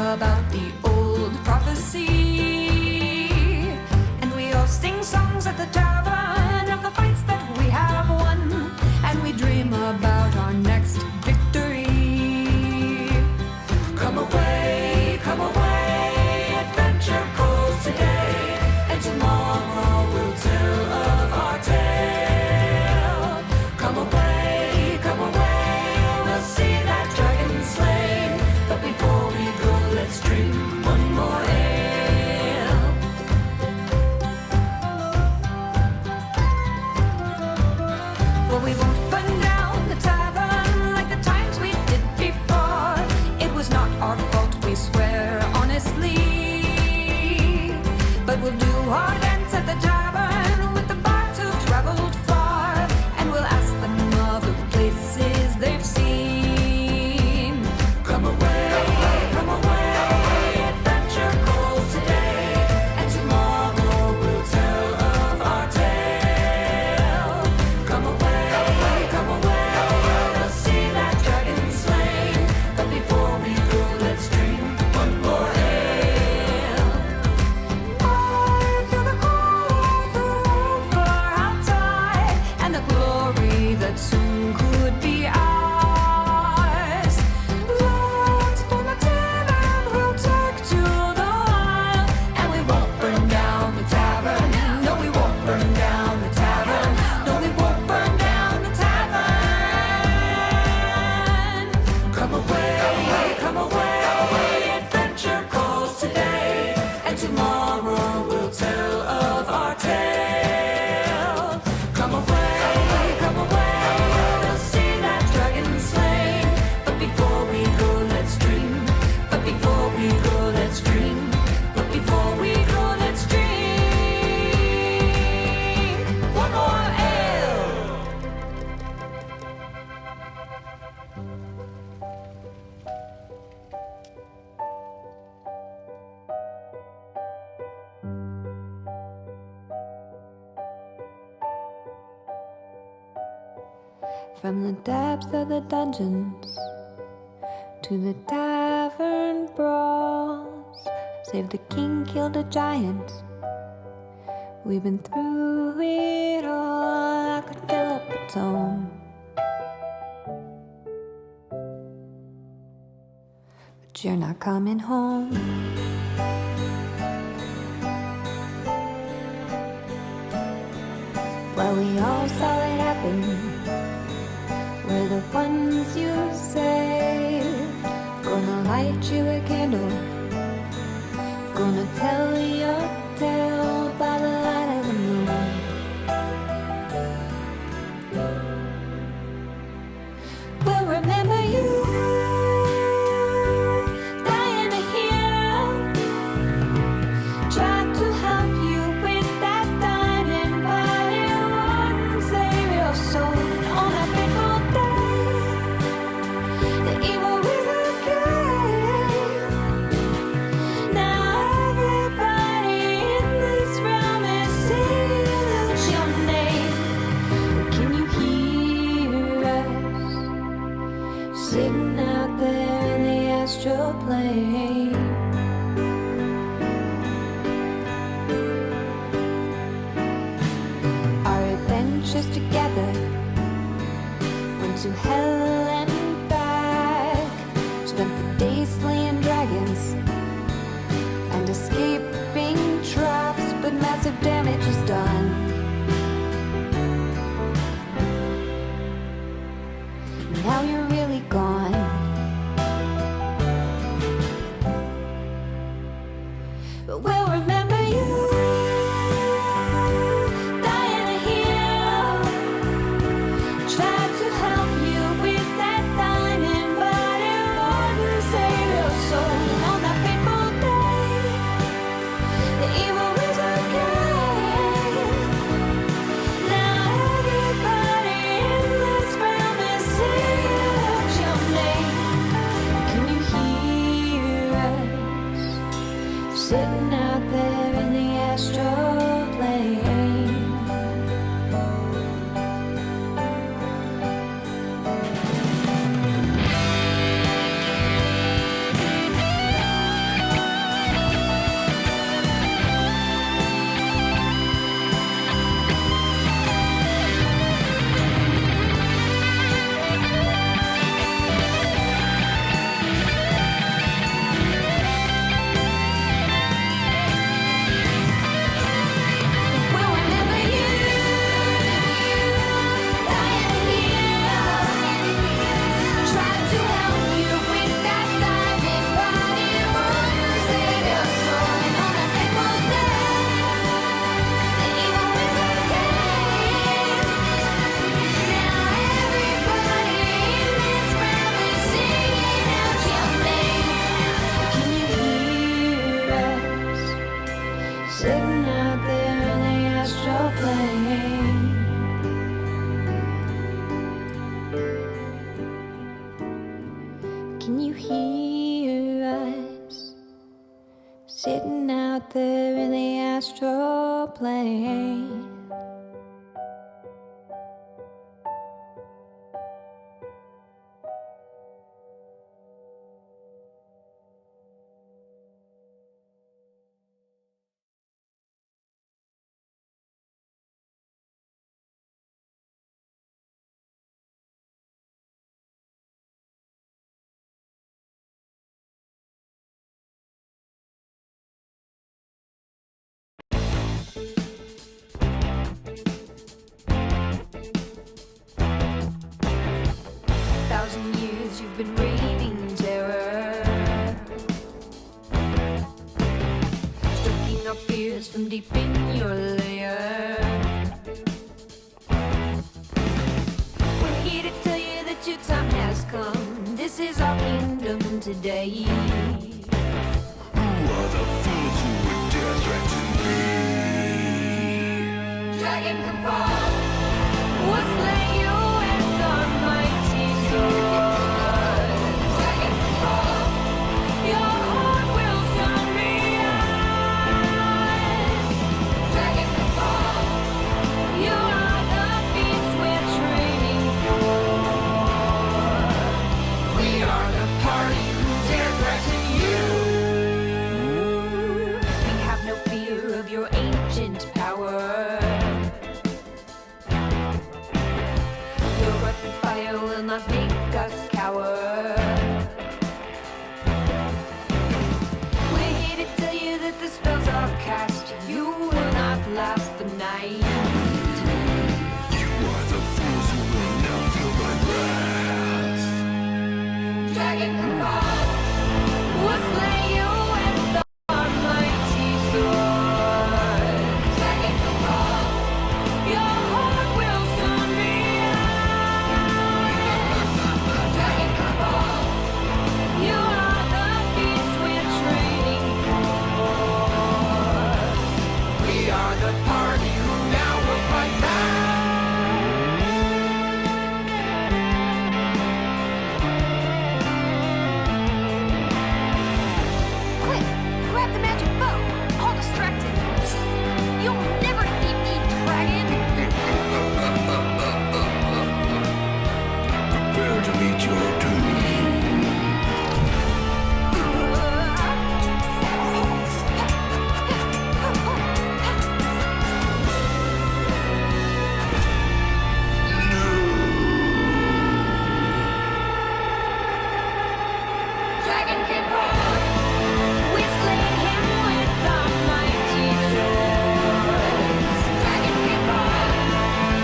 about the old prophecy. And we all sing songs at the tavern of the fights that we have won. And we dream about our next victory. Come away, adventure calls today. And tomorrow we'll tell of our tale. Come away, we'll see that dragon slain. But before we go, let's drink one more ale. Well, we won't burn down the tavern like the times we did before. It was not our fault, we swear honestly. But we'll do our dance at the tavern with the bards who've traveled far. And we'll ask them of the places they've seen. Come away, adventure calls today. And tomorrow we'll tell of our tale. Come away, we'll see that dragon slain. But before we go, let's drink one more ale. I feel the call of the road far outside, and the glory that soon could be ours. Let's form a team and we'll take to the wild. And we won't burn down the tavern. No, we won't burn down the tavern. No, we won't burn down the tavern. Come away, adventure calls today. And tomorrow we'll tell of our tale. Come away, we'll see that dragon slain. But before we go, let's drink. But before we go, let's drink. But before we go, let's drink one more ale. From the depths of the dungeons to the tavern brawls, save the king, killed a giant. We've been through it all. I could fill up a tome, but you're not coming home. Well, we all saw it happen. We're the ones you saved. Gonna light you a candle. Gonna tell your tale by the light of the moon. We'll remember you, dying a hero. Tried to help you with that diamond, but it wouldn't save your soul. On that fateful day, the evil wizard came. Now everybody in this realm is singing out your name. Can you hear us sitting out there in the astral plane? Our adventures together went to hell and back. Spent the day slaying dragons and escaping traps, but massive damage is done. Now you're really gone. But we'll remember you, dying a hero. Tried to help you with that diamond, but it wouldn't save your soul. On that fateful day, the evil wizard came. Now everybody in this realm is singing out your name. Can you hear us sitting out there in the astral plane? Can you hear us sitting out there in the astral plane? Thousand years you've been reading terror, stoking our fears from deep in your lair. We're here to tell you that your time has come. This is our kingdom today. Who are the fools who would dare threaten me? Dragon can fall, we'll slay you with our mighty sword. Dragon can fall, your heart will soon realize. Dragon can fall, you are the beast we're training for. We are the party who dare threaten you. We have no fear of your ancient power. Your rotten fire will not make us cower. We're here to tell you that the spells are cast. You will not last the night. You are the fools who will now feel my wrath. Dragon can fall, we'll slay you with our mighty sword. Dragon can fall, your heart will soon realize. Dragon can fall, you are the beast we're training for. We are the party who now will fight back. Quick, grab the magic bow. All distracted. You'll never defeat me, dragon. Prepare to meet your doom. Dragon can fall. We slayed him with our mighty swords. Dragon can fall.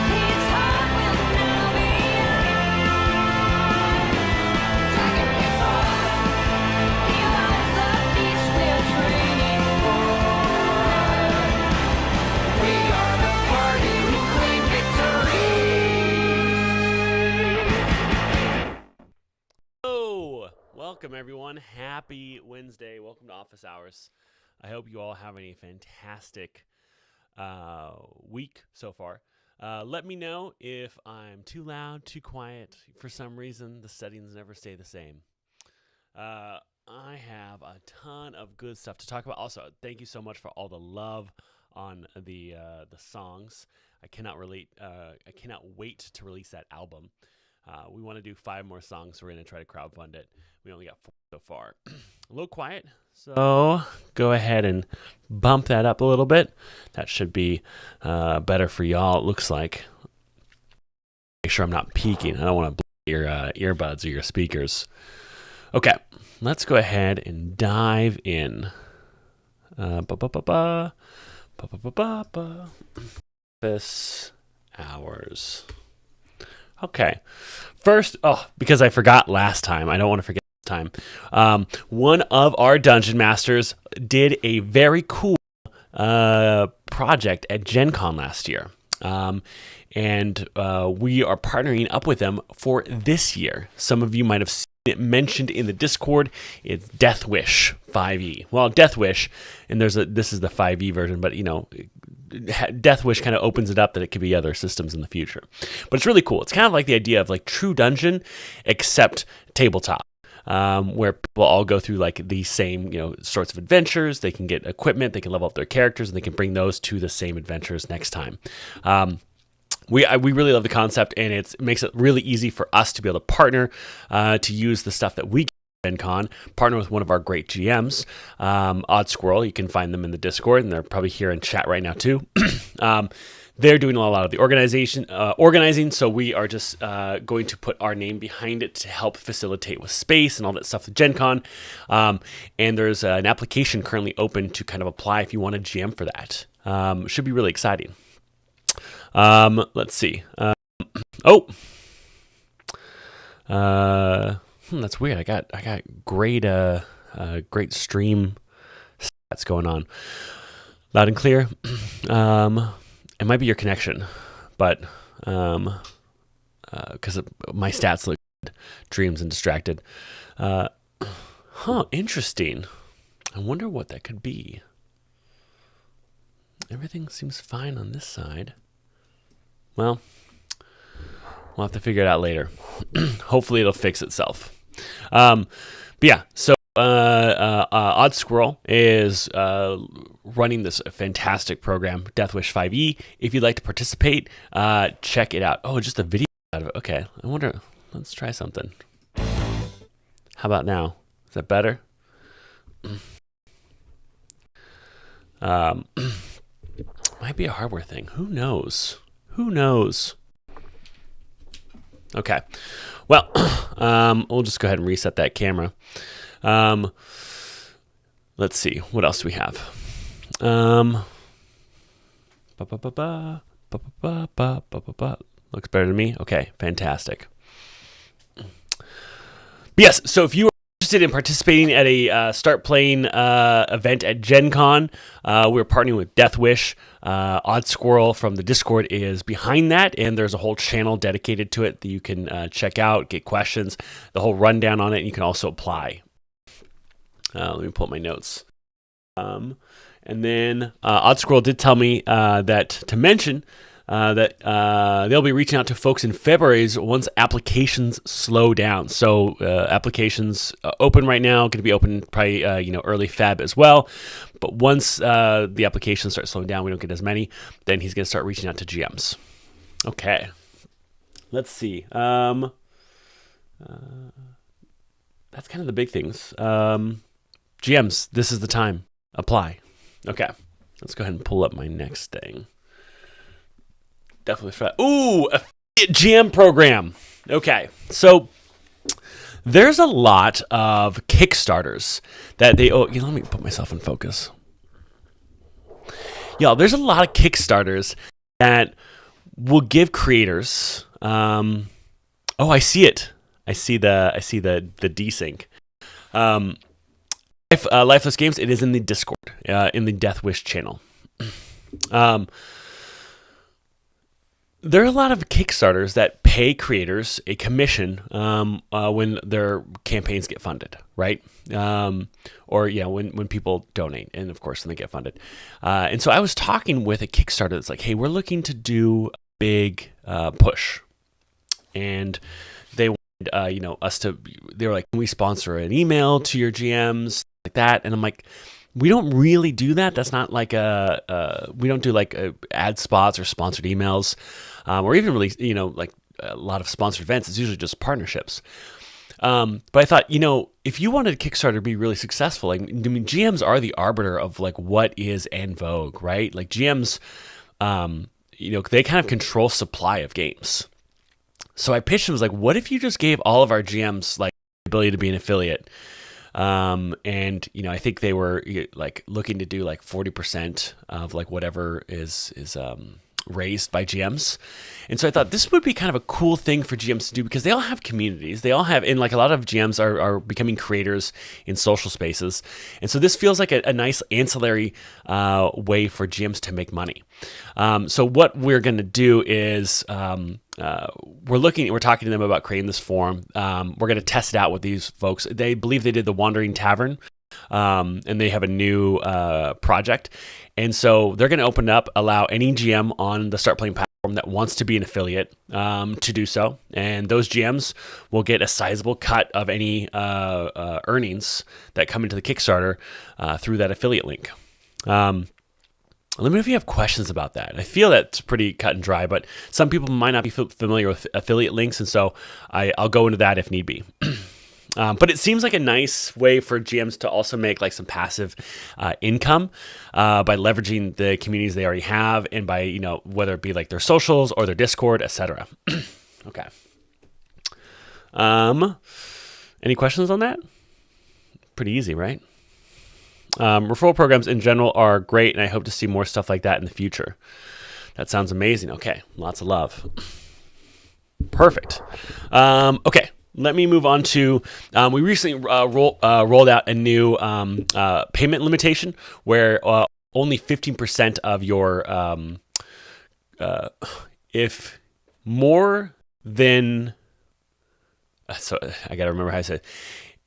His heart will now be ours. Dragon can fall. He was the beast we're training for. We are the party who claim victory. Oh, welcome everyone. Happy Wednesday. Welcome to Office Hours. I hope you all having a fantastic week so far. Let me know if I'm too loud, too quiet. For some reason, the settings never stay the same. I have a ton of good stuff to talk about. Also, thank you so much for all the love on the songs. I cannot wait to release that album. We want to do 5 more songs, so we're going to try to crowdfund it. We only got 4 so far. A little quiet, so go ahead and bump that up a little bit. That should be better for y'all, it looks like. Make sure I'm not peaking. I don't want to blow your earbuds or your speakers. Okay, let's go ahead and dive in. Office Hours. Okay. First, because I forgot last time. I don't want to forget this time. One of our dungeon masters did a very cool project at Gen Con last year. And we are partnering up with them for this year. Some of you might have seen it mentioned in the Discord. It's Death Wish 5e. Well, Death Wish, and this is the 5e version, but Death Wish kind of opens it up that it could be other systems in the future. But it's really cool. It's kind of like the idea of like True Dungeon, except tabletop. where people all go through like the same, sorts of adventures. They can get equipment, they can level up their characters, and they can bring those to the same adventures next time. We really love the concept, and it makes it really easy for us to be able to partner to use the stuff that we get at Gen Con, partner with one of our great GMs, Odd Squirrel. You can find them in the Discord, and they're probably here in chat right now too. They're doing a lot of the organizing, so we are just going to put our name behind it to help facilitate with space and all that stuff with Gen Con. And there's an application currently open to kind of apply if you want a GM for that. Should be really exciting. Let's see. That's weird. I got great stream stats going on. Loud and clear. It might be your connection, but because my stats look good, dreams and distracted. Interesting. I wonder what that could be. Everything seems fine on this side. Well, we'll have to figure it out later. Hopefully it'll fix itself. But yeah, so Odd Squirrel is running this fantastic program, Deathwish 5e. If you'd like to participate, check it out. Oh, just a video out of it. Okay, I wonder, let's try something. How about now? Is that better? Might be a hardware thing. Who knows? Who knows? Okay. Well, we'll just go ahead and reset that camera. Let's see. What else do we have? Looks better to me. Okay, fantastic. Yes, so if you are interested in participating at a Start Playing event at Gen Con, we're partnering with Deathwish. Odd Squirrel from the Discord is behind that, and there's a whole channel dedicated to it that you can check out, get questions, the whole rundown on it, and you can also apply. Let me pull up my notes. And then Odd Squirrel did tell me that to mention that they'll be reaching out to folks in February once applications slow down. So applications open right now, going to be open probably early Feb as well. But once the applications start slowing down, we don't get as many, then he's going to start reaching out to GMs. Okay. Let's see. That's kind of the big things. GMs, this is the time. Apply. Okay. Let's go ahead and pull up my next thing. Definitely. Ooh, affiliate GM program. Okay. So there's a lot of Kickstarters that they... let me put myself in focus. There's a lot of Kickstarters that will give creators... I see it. I see the desync. Lifeless Games, it is in the Discord, in the Deathwish channel. There are a lot of Kickstarters that pay creators a commission when their campaigns get funded, right? When people donate, and of course when they get funded. And so I was talking with a Kickstarter that's like, hey, we're looking to do a big push, and they wanted us to. They were like, can we sponsor an email to your GMs like that? And I'm like, we don't really do that. That's not like we don't do like ad spots or sponsored emails, or even really, like a lot of sponsored events. It's usually just partnerships. But I thought, if you wanted Kickstarter to be really successful, GMs are the arbiter of like what is en vogue, right? Like GMs, they kind of control supply of games. So I pitched them, was like, what if you just gave all of our GMs like the ability to be an affiliate? And I think they were like looking to do like 40% of like whatever is raised by GMs. And so I thought this would be kind of a cool thing for GMs to do, because they all have communities. They all have, and like a lot of GMs are becoming creators in social spaces. And so this feels like a nice ancillary way for GMs to make money. So what we're going to do is we're talking to them about creating this forum. We're going to test it out with these folks. They believe they did the Wandering Tavern and they have a new project. And so they're going to open up, allow any GM on the Start Playing platform that wants to be an affiliate to do so. And those GMs will get a sizable cut of any earnings that come into the Kickstarter through that affiliate link. Let me know if you have questions about that. I feel that's pretty cut and dry, but some people might not be familiar with affiliate links, and so I'll go into that if need be. But it seems like a nice way for GMs to also make like some passive income by leveraging the communities they already have, and by, you know, whether it be like their socials or their Discord, etc. Okay. Any questions on that? Pretty easy, right? Referral programs in general are great, and I hope to see more stuff like that in the future. That sounds amazing. Okay, lots of love. Perfect. Okay. Let me move on to, we recently rolled out a new payment limitation where only 15% of your, if more than, so I got to remember how I said it.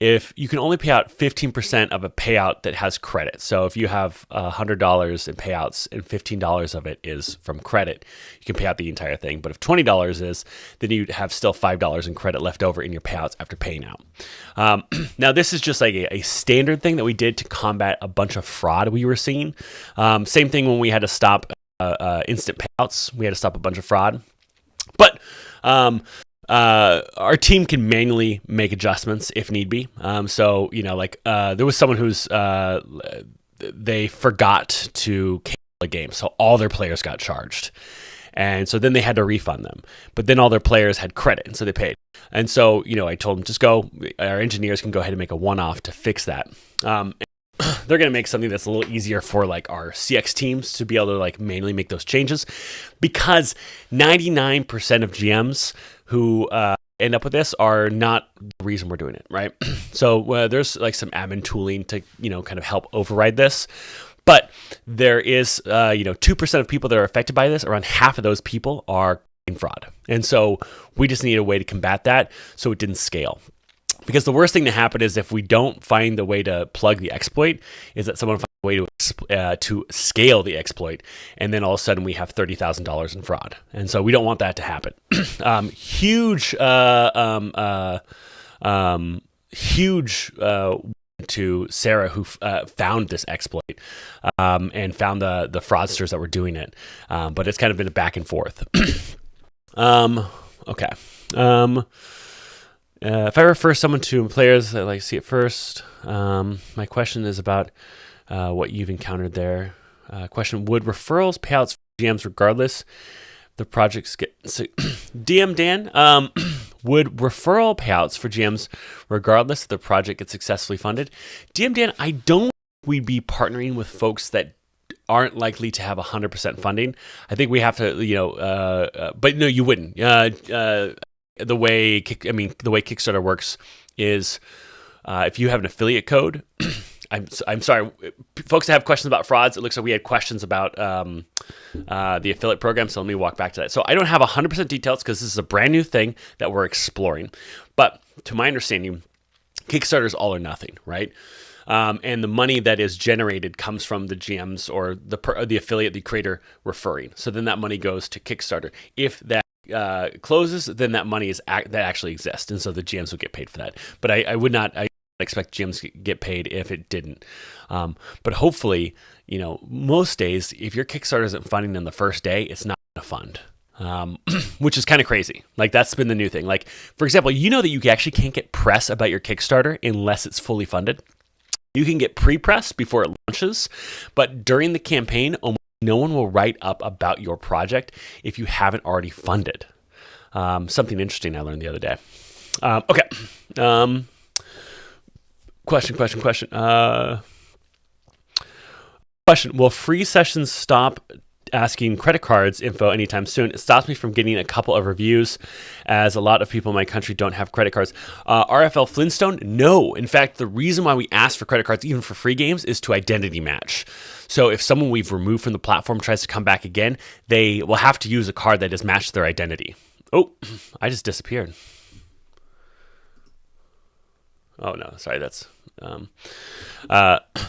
If you can only pay out 15% of a payout that has credit. So if you have $100 in payouts and $15 of it is from credit, you can pay out the entire thing. But if $20 is, then you have still $5 in credit left over in your payouts after paying out. Now, this is just like a standard thing that we did to combat a bunch of fraud we were seeing. Same thing when we had to stop instant payouts. We had to stop a bunch of fraud. But our team can manually make adjustments if need be. So, you know, like there was someone who's they forgot to cancel a game, so all their players got charged, and so then they had to refund them. But then all their players had credit, and so they paid. And so, you know, I told them, just go. Our engineers can go ahead and make a one-off to fix that. They're going to make something that's a little easier for like our CX teams to be able to like manually make those changes, because 99% of GMs who end up with this are not the reason we're doing it, right? So there's like some admin tooling to, you know, kind of help override this. But there is, 2% of people that are affected by this. Around half of those people are fraud. And so we just need a way to combat that so it didn't scale. Because the worst thing to happen is if we don't find the way to plug the exploit, is that someone finds a way to scale the exploit, and then all of a sudden we have $30,000 in fraud. And so we don't want that to happen. Huge to Sarah, who found this exploit and found the fraudsters that were doing it. But it's kind of been a back and forth. Okay. If I refer someone to players that like see it first, my question is about what you've encountered there. Question: would referrals payouts for GMs regardless the projects get DM Dan? Would referral payouts for GMs regardless if the project gets successfully funded? DM Dan, I don't think we'd be partnering with folks that aren't likely to have 100% funding. I think we have to, but no, you wouldn't. The way Kickstarter works is if you have an affiliate code. I'm sorry, folks that have questions about frauds. It looks like we had questions about the affiliate program, so let me walk back to that. So I don't have 100% details because this is a brand new thing that we're exploring. But to my understanding, Kickstarter is all or nothing, right? And the money that is generated comes from the GMs or the affiliate, the creator referring. So then that money goes to Kickstarter. If that closes, then that money that actually exists, and so the GMs will get paid for that. But I would not expect GMs to get paid if it didn't. But hopefully, most days, if your Kickstarter isn't funding on the first day, it's not going to fund. Which is kind of crazy. Like, that's been the new thing. Like, for example, that you actually can't get press about your Kickstarter unless it's fully funded. You can get pre-press before it launches, but during the campaign, almost no one will write up about your project if you haven't already funded. Something interesting I learned the other day. Okay. Question. Question. Will free sessions stop asking credit cards info anytime soon? It stops me from getting a couple of reviews, as a lot of people in my country don't have credit cards. RFL Flintstone? No. In fact, the reason why we ask for credit cards, even for free games, is to identity match. So if someone we've removed from the platform tries to come back again, they will have to use a card that has matched their identity. Oh, I just disappeared. Oh no, sorry, that's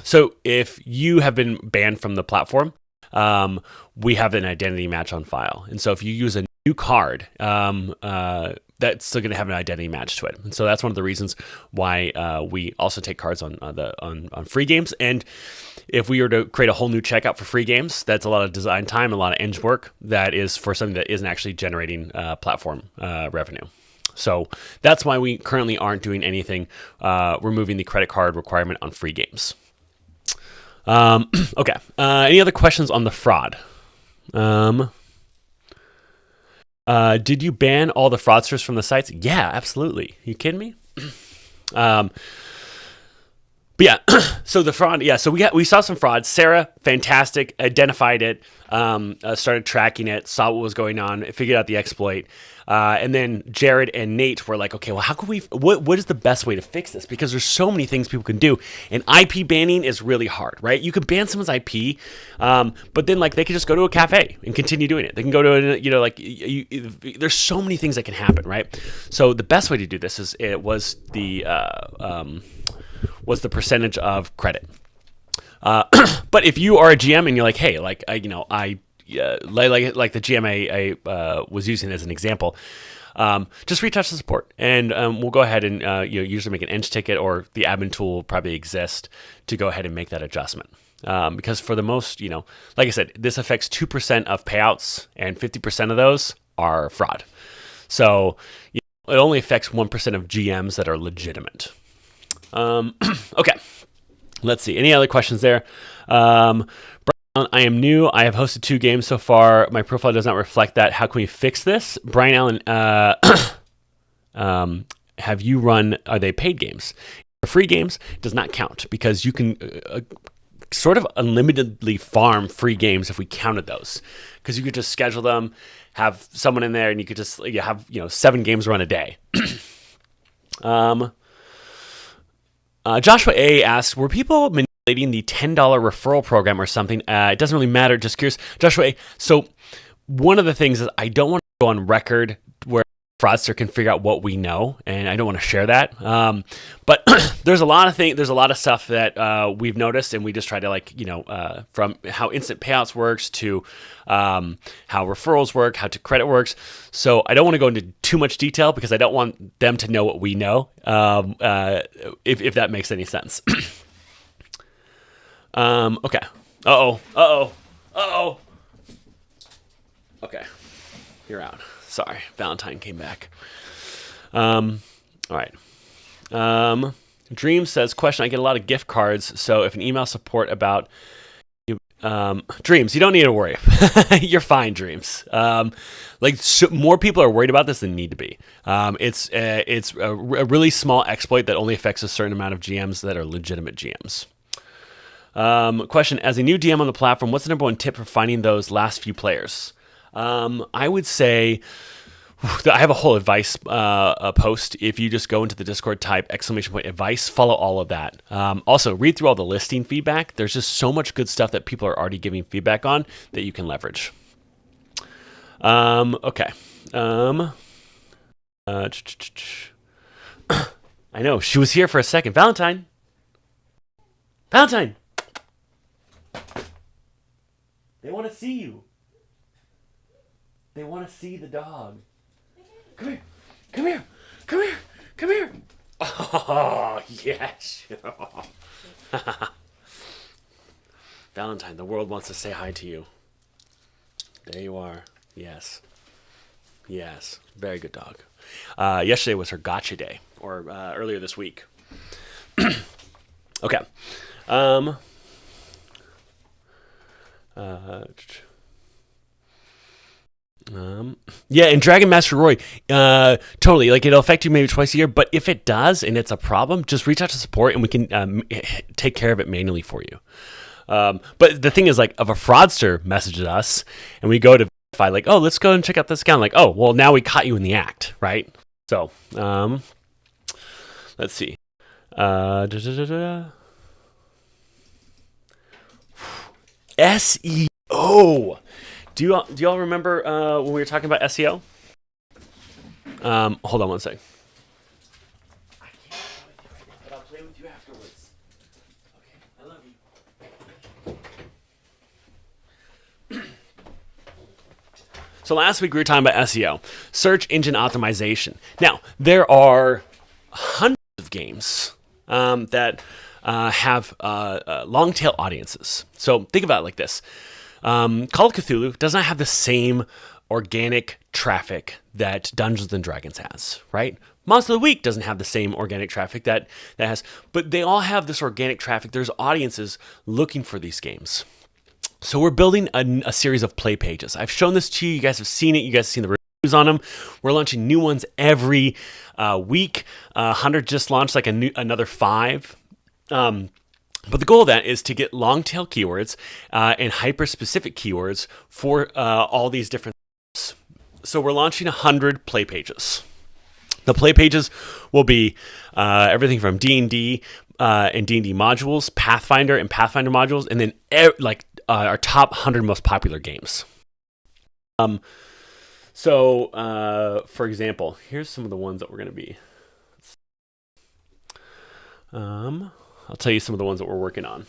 so if you have been banned from the platform, we have an identity match on file, and so if you use a new card, that's still going to have an identity match to it, and so that's one of the reasons why we also take cards on free games. And if we were to create a whole new checkout for free games, that's a lot of design time, a lot of eng work that is for something that isn't actually generating platform revenue. So that's why we currently aren't doing anything removing the credit card requirement on free games. Okay. Any other questions on the fraud? Did you ban all the fraudsters from the sites? Yeah, absolutely. You kidding me? But yeah, so the fraud, yeah, so we saw some fraud. Sarah, fantastic, identified it, started tracking it, saw what was going on, figured out the exploit. And then Jared and Nate were like, okay, well, how can what is the best way to fix this? Because there's so many things people can do. And IP banning is really hard, right? You can ban someone's IP, but then like they can just go to a cafe and continue doing it. They can go to, there's so many things that can happen, right? So the best way to do this was the percentage of credit. But if you are a GM and you're like, hey, like the GM I was using as an example, just reach out to support, and we'll go ahead and usually make an eng ticket, or the admin tool will probably exist to go ahead and make that adjustment. Because for the most, like I said, this affects 2% of payouts, and 50% of those are fraud. So it only affects 1% of GMs that are legitimate. Okay, let's see. Any other questions there? Brian, I am new. I have hosted 2 games so far. My profile does not reflect that. How can we fix this? Brian Allen, have you run, are they paid games? Free games does not count, because you can sort of unlimitedly farm free games if we counted those, because you could just schedule them, have someone in there, and you could just have 7 games run a day. Joshua A asks, were people manipulating the $10 referral program or something? It doesn't really matter. Just curious. Joshua A, so one of the things is I don't want to go on record where a fraudster can figure out what we know, and I don't want to share that. But there's a lot of stuff that we've noticed, and we just try to from how instant payouts works to how referrals work, how to credit works. So I don't want to go into too much detail, because I don't want them to know what we know, if that makes any sense. Okay. Uh-oh. Okay. You're out. Sorry. Valentine came back. All right. Dream says, question, I get a lot of gift cards, so if an email support about Dreams, you don't need to worry. You're fine, Dreams. More people are worried about this than need to be. It's a really small exploit that only affects a certain amount of GMs that are legitimate GMs. Question, as a new DM on the platform, what's the number one tip for finding those last few players? I would say I have a whole advice post. If you just go into the Discord, type !advice, follow all of that. Also, read through all the listing feedback. There's just so much good stuff that people are already giving feedback on that you can leverage. Okay. I know, she was here for a second. Valentine! They want to see you. They want to see the dog. Come here. Oh, yes. Valentine, the world wants to say hi to you. There you are. Yes. Very good dog. Yesterday was her gotcha day, or earlier this week. Okay. Yeah, and Dragon Master Roy, totally, it'll affect you maybe twice a year, but if it does and it's a problem, just reach out to support and we can take care of it manually for you. But the thing is, if a fraudster messages us and we go to verify, oh, let's go and check out this account, oh, well, now we caught you in the act, right? So, let's see. SEO. Do y'all remember when we were talking about SEO? Hold on one sec. afterwards. Okay, I love you. So last week we were talking about SEO, search engine optimization. Now, there are hundreds of games that have long tail audiences. So think about it like this. Call of Cthulhu does not have the same organic traffic that Dungeons and Dragons has, right? Monster of the Week doesn't have the same organic traffic that has, but they all have this organic traffic. There's audiences looking for these games. So we're building a series of play pages. I've shown this to you. You guys have seen it. You guys have seen the reviews on them. We're launching new ones every week. 100 just launched, like another 5. But the goal of that is to get long tail keywords and hyper specific keywords for all these different things. So we're launching 100 play pages. The play pages will be everything from D&D and D&D modules, Pathfinder and Pathfinder modules, and then our top 100 most popular games. So, for example, here's some of the ones that we're going to be. I'll tell you some of the ones that we're working on.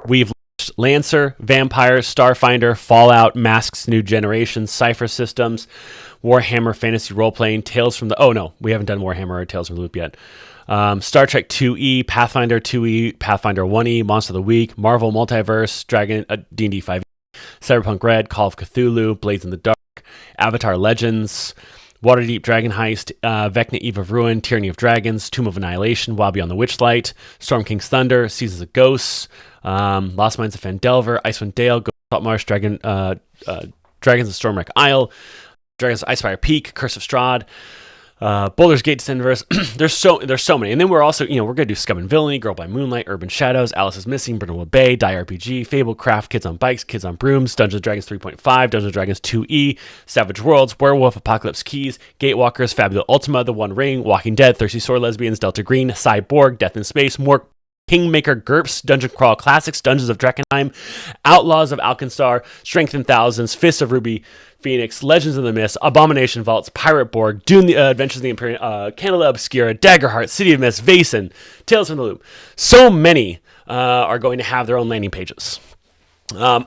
We've launched Lancer, Vampire, Starfinder, Fallout, Masks, New Generation, Cypher Systems, Warhammer Fantasy Role-Playing, Tales from the... Oh, no, we haven't done Warhammer or Tales from the Loop yet. Star Trek 2E, Pathfinder 2E, Pathfinder 1E, Monster of the Week, Marvel Multiverse, Dragon, D&D 5e, Cyberpunk Red, Call of Cthulhu, Blades in the Dark, Avatar Legends, Waterdeep Dragon Heist, Vecna Eve of Ruin, Tyranny of Dragons, Tomb of Annihilation, Wild Beyond the Witchlight, Storm King's Thunder, Seasons of Ghosts, Lost Mines of Phandelver, Icewind Dale, Ghost of Saltmarsh, Dragons of Stormwreck Isle, Dragons of Icefire Peak, Curse of Strahd, Baldur's Gate Descendverse. there's so many. And then we're also, we're going to do Scum and Villainy, Girl by Moonlight, Urban Shadows, Alice is Missing, Brindlewood Bay, Die RPG, Fablecraft, Kids on Bikes, Kids on Brooms, Dungeons & Dragons 3.5, Dungeons & Dragons 2E, Savage Worlds, Werewolf, Apocalypse Keys, Gatewalkers, Fabula Ultima, The One Ring, Walking Dead, Thirsty Sword Lesbians, Delta Green, Cyborg, Death in Space, Mork, Kingmaker, GURPS, Dungeon Crawl Classics, Dungeons of Drakkenheim, Outlaws of Alkenstar, Strength in Thousands, Fists of Ruby Phoenix, Legends of the Mist, Abomination Vaults, Pirate Borg, Dune, the Adventures of the Imperium, Candela Obscura, Daggerheart, City of Mist, Vaesen, Tales from the Loop. So many are going to have their own landing pages. Now,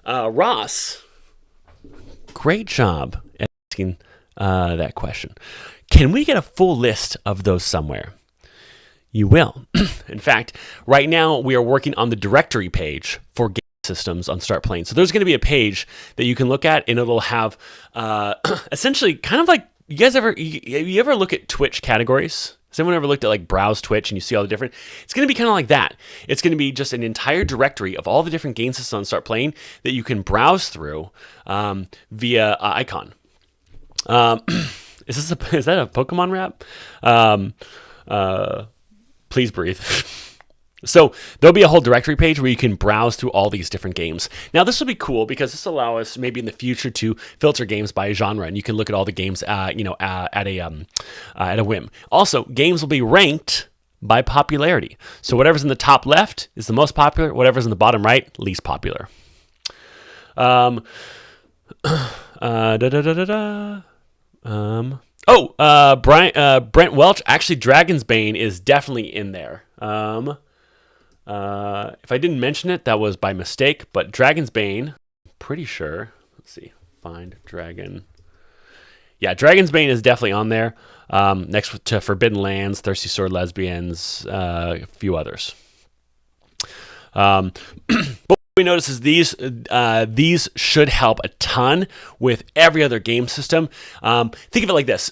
Ross, great job at asking that question. Can we get a full list of those somewhere? You will. In fact, right now we are working on the directory page for game systems on Start Playing. So there's going to be a page that you can look at, and it'll have essentially kind of like, you ever look at Twitch categories? Has anyone ever looked at like browse Twitch and you see all the different? It's going to be kind of like that. It's going to be just an entire directory of all the different game systems on Start Playing that you can browse through via icon. Is that a Pokemon rap? Please breathe. So there'll be a whole directory page where you can browse through all these different games. Now this will be cool because this will allow us maybe in the future to filter games by genre, and you can look at all the games, at a whim. Also, games will be ranked by popularity. So whatever's in the top left is the most popular. Whatever's in the bottom right, least popular. Brent Welch, actually Dragon's Bane is definitely in there. If I didn't mention it, that was by mistake, but Dragon's Bane, pretty sure. Let's see, find Dragon. Yeah, Dragon's Bane is definitely on there. Next to Forbidden Lands, Thirsty Sword Lesbians, a few others. But what we notice is these should help a ton with every other game system. Think of it like this.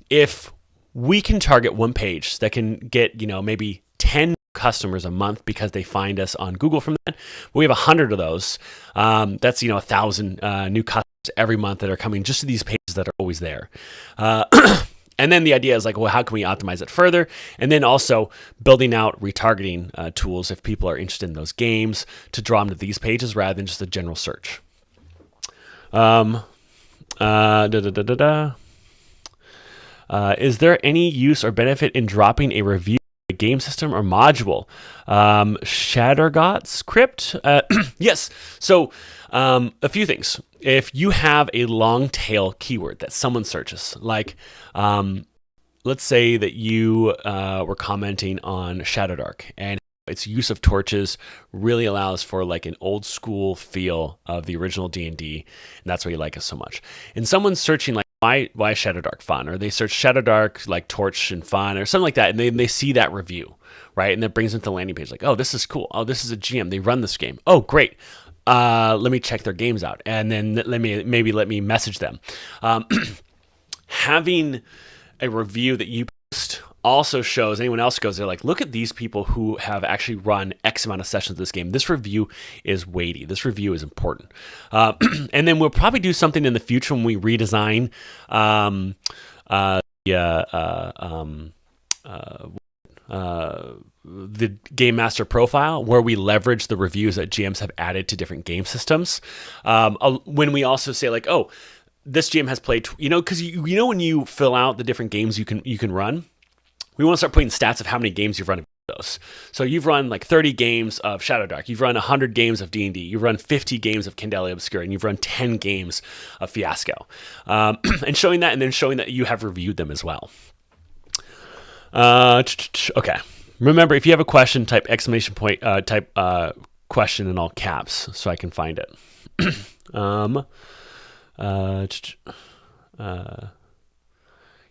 If we can target one page that can get, maybe 10 customers a month because they find us on Google from that, we have 100 of those. That's, 1,000 new customers every month that are coming just to these pages that are always there. And then the idea is like, well, how can we optimize it further? And then also building out retargeting tools if people are interested in those games to draw them to these pages rather than just a general search. Is there any use or benefit in dropping a review game system or module. Shattergot's Crypt. Yes. So a few things. If you have a long tail keyword that someone searches, like let's say that you were commenting on Shadowdark, and its use of torches really allows for like an old school feel of the original D&D, and that's why you like it so much. And someone's searching like, why is Shadowdark fun? Or they search Shadowdark like torch and fun or something like that, and they see that review, right? And that brings them to the landing page like, oh, this is cool. Oh, this is a GM. They run this game. Oh, great. Let me check their games out, and then let me message them. Having a review that you post also shows anyone else goes there like, look at these people who have actually run X amount of sessions of this game. This review is weighty. This review is important. And then we'll probably do something in the future when we redesign the Game Master profile, where we leverage the reviews that GMs have added to different game systems. When we also say like, oh, this GM has played, because you know when you fill out the different games you can run, we want to start putting stats of how many games you've run of those. So you've run like 30 games of Shadowdark, you've run 100 games of D&D, you've run 50 games of Candelia Obscura, and you've run 10 games of Fiasco. And showing that, and then showing that you have reviewed them as well. Okay. Remember, if you have a question, type exclamation point, type question in all caps so I can find it.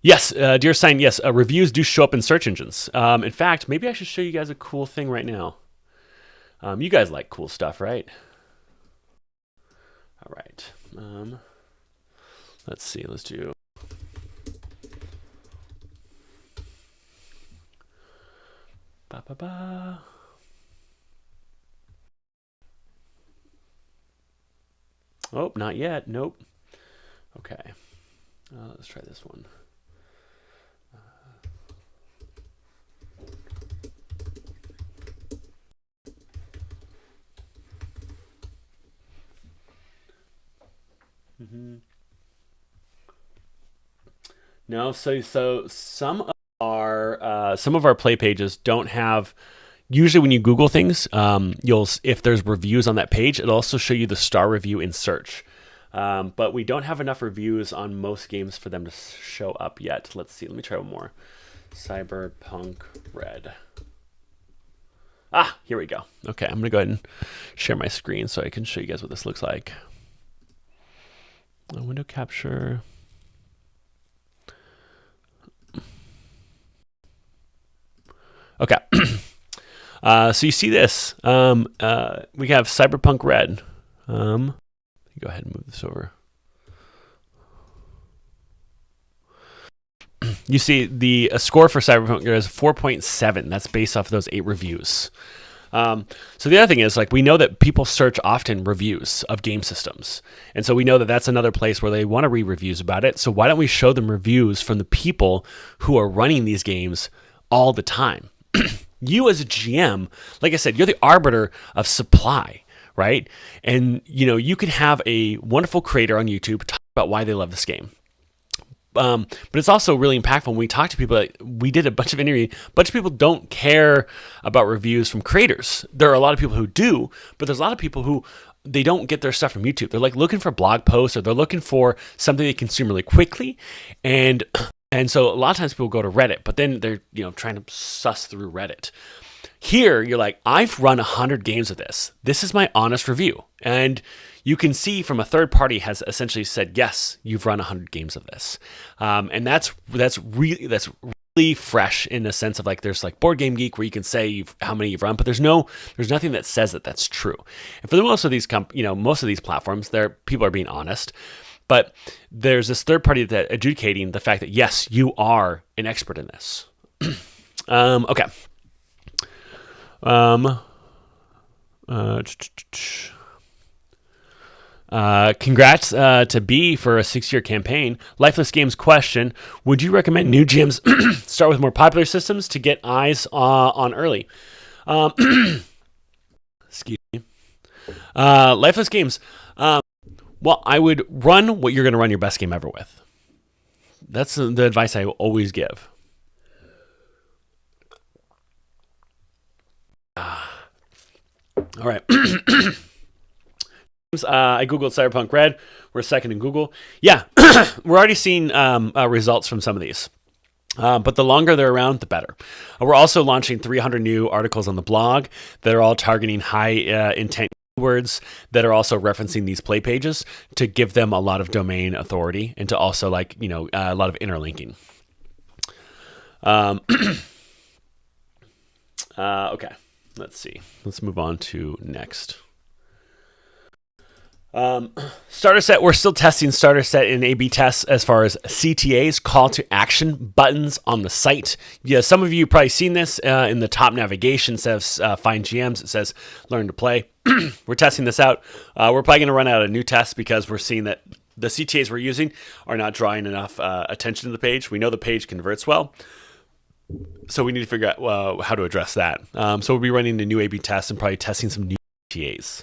Yes, dear Sign, yes, reviews do show up in search engines. In fact, maybe I should show you guys a cool thing right now. You guys like cool stuff, right? All right. Let's see. Let's do. Ba-ba-ba. Oh, not yet. Nope. Okay. Let's try this one. No, so some of our play pages don't have. Usually, when you Google things, if there's reviews on that page, it'll also show you the star review in search. But we don't have enough reviews on most games for them to show up yet. Let's see. Let me try one more. Cyberpunk Red. Ah, here we go. Okay, I'm gonna go ahead and share my screen so I can show you guys what this looks like. Window capture. Okay. So you see this. We have Cyberpunk Red. Go ahead and move this over. You see the score for Cyberpunk is 4.7. That's based off of those 8 reviews. So the other thing is, like, we know that people search often reviews of game systems. And so we know that that's another place where they want to read reviews about it. So why don't we show them reviews from the people who are running these games all the time? You as a GM, like I said, you're the arbiter of supply, right? And, you can have a wonderful creator on YouTube talk about why they love this game. But it's also really impactful when we talk to people. Like, we did a bunch of interviews. A bunch of people don't care about reviews from creators. There are a lot of people who do, but there's a lot of people who they don't get their stuff from YouTube. They're like looking for blog posts, or they're looking for something they consume really quickly. And so a lot of times people go to Reddit, but then they're trying to suss through Reddit. Here, you're like, I've run 100 games of this. This is my honest review. And you can see from a third party has essentially said, yes, you've run 100 games of this. And that's really fresh in the sense of like, there's like Board Game Geek where you can say how many you've run, but there's nothing that says that that's true. And for most of these most of these platforms, people are being honest. But there's this third party that adjudicating the fact that, yes, you are an expert in this. Okay. Congrats to B for a 6-year campaign. Lifeless Games question: would you recommend new GMs start with more popular systems to get eyes on early? Excuse me. Lifeless Games. Well, I would run what you're going to run your best game ever with. That's the advice I always give. All right. I googled Cyberpunk Red. We're second in Google. Yeah, we're already seeing results from some of these. But the longer they're around, the better. We're also launching 300 new articles on the blog that are all targeting high intent keywords that are also referencing these play pages to give them a lot of domain authority and to also a lot of interlinking. Okay, let's see. Let's move on to next. Starter set, we're still testing starter set in A/B tests as far as CTAs, call to action buttons on the site. Yeah, some of you probably seen this in the top navigation. It says find GMs. It says learn to play. We're testing this out. We're probably going to run out a new test because we're seeing that the CTAs we're using are not drawing enough attention to the page. We know the page converts well, so we need to figure out how to address that. So we'll be running a new A/B test and probably testing some new CTAs.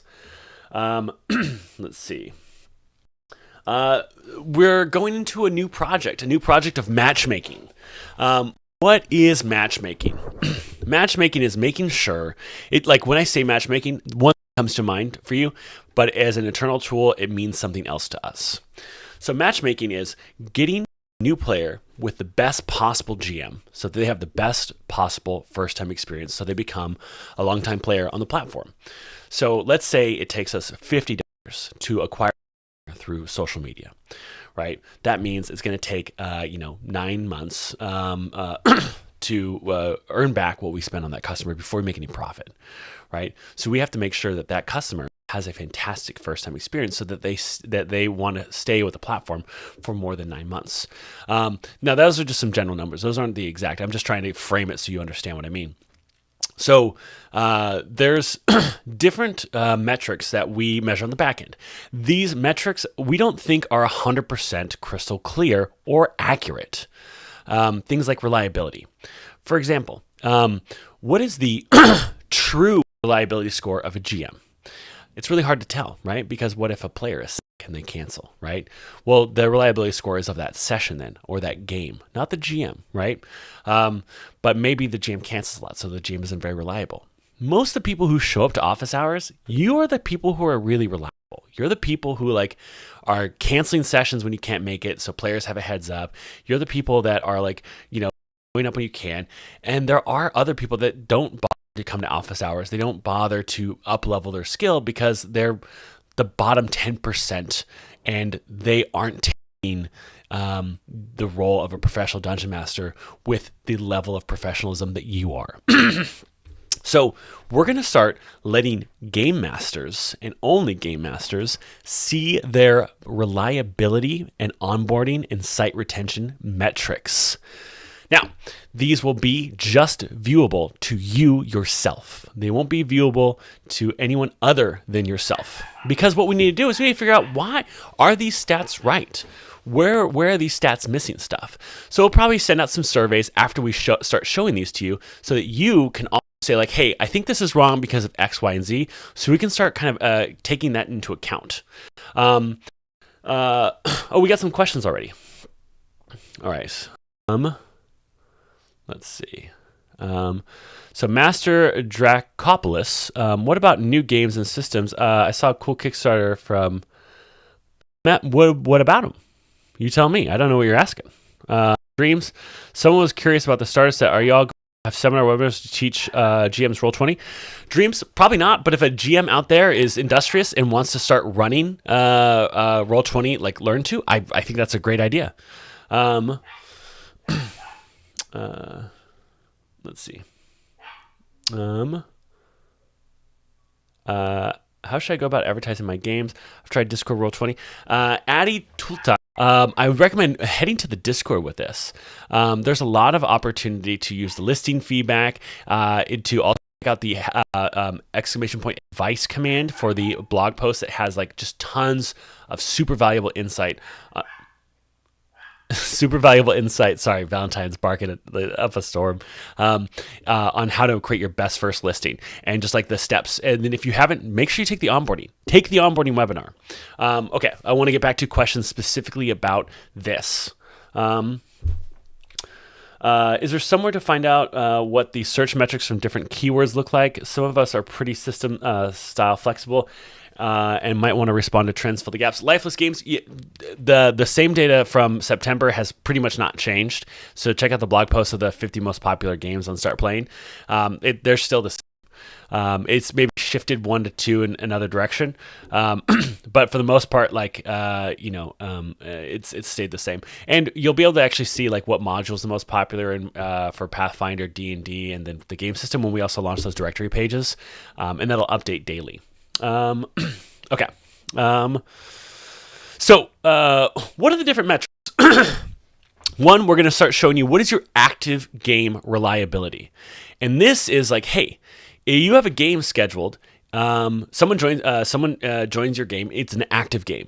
Let's see. We're going into a new project of matchmaking. What is matchmaking? Matchmaking is making sure when I say matchmaking, one comes to mind for you, but as an internal tool, it means something else to us. So matchmaking is getting a new player with the best possible GM so that they have the best possible first time experience so they become a longtime player on the platform. So let's say it takes us $50 to acquire through social media, right? That means it's going to take 9 months to earn back what we spend on that customer before we make any profit, right? So we have to make sure that that customer has a fantastic first time experience so that they want to stay with the platform for more than 9 months. Now those are just some general numbers. Those aren't the exact. I'm just trying to frame it so you understand what I mean. So there's different metrics that we measure on the back end. These metrics we don't think are 100% crystal clear or accurate. Things like reliability. For example, what is the true reliability score of a GM? It's really hard to tell, right? Because what if a player is sick and they cancel, right? Well, the reliability score is of that session then, or that game, not the GM, right? But maybe the GM cancels a lot, so the GM isn't very reliable. Most of the people who show up to office hours, you are the people who are really reliable. You're the people who are canceling sessions when you can't make it, so players have a heads up. You're the people that are going up when you can. And there are other people that don't bother to come to office hours. They don't bother to up level their skill because they're the bottom 10% and they aren't taking the role of a professional dungeon master with the level of professionalism that you are. So we're going to start letting game masters and only game masters see their reliability and onboarding and site retention metrics. Now, these will be just viewable to you yourself. They won't be viewable to anyone other than yourself. Because what we need to do is we need to figure out, why are these stats right? Where are these stats missing stuff? So we'll probably send out some surveys after we start showing these to you so that you can also say hey, I think this is wrong because of X, Y, and Z. So we can start kind of taking that into account. We got some questions already. All right. Let's see. So Master Dracopoulos, what about new games and systems? I saw a cool Kickstarter from Matt. What about them? You tell me. I don't know what you're asking. Dreams. Someone was curious about the starter set. Are y'all going to have seminar webinars to teach GMs Roll20? Dreams, probably not. But if a GM out there is industrious and wants to start running Roll20, Learn to, I think that's a great idea. Let's see. How should I go about advertising my games? I've tried Discord Roll20. Addy Tulta. I would recommend heading to the Discord with this. There's a lot of opportunity to use the listing feedback, to also check out the !advice command for the blog post that has just tons of super valuable insight. Sorry, Valentine's barking up a storm. On how to create your best first listing and just the steps. And then if you haven't, make sure you take the onboarding. Take the onboarding webinar. Okay, I want to get back to questions specifically about this. Is there somewhere to find out what the search metrics from different keywords look like? Some of us are pretty system style flexible and might want to respond to trends, fill the gaps. Lifeless games, the same data from September has pretty much not changed. So check out the blog post of the 50 most popular games on Start Playing. They're still the same. It's maybe shifted 1 to 2 in another direction, but for the most part, it's stayed the same. And you'll be able to actually see like what module is the most popular in for Pathfinder, D&D, and then the game system when we also launch those directory pages, and that'll update daily. Okay. So what are the different metrics? One, we're going to start showing you what is your active game reliability, and this is like, hey. You have a game scheduled. Someone joins your game. It's an active game.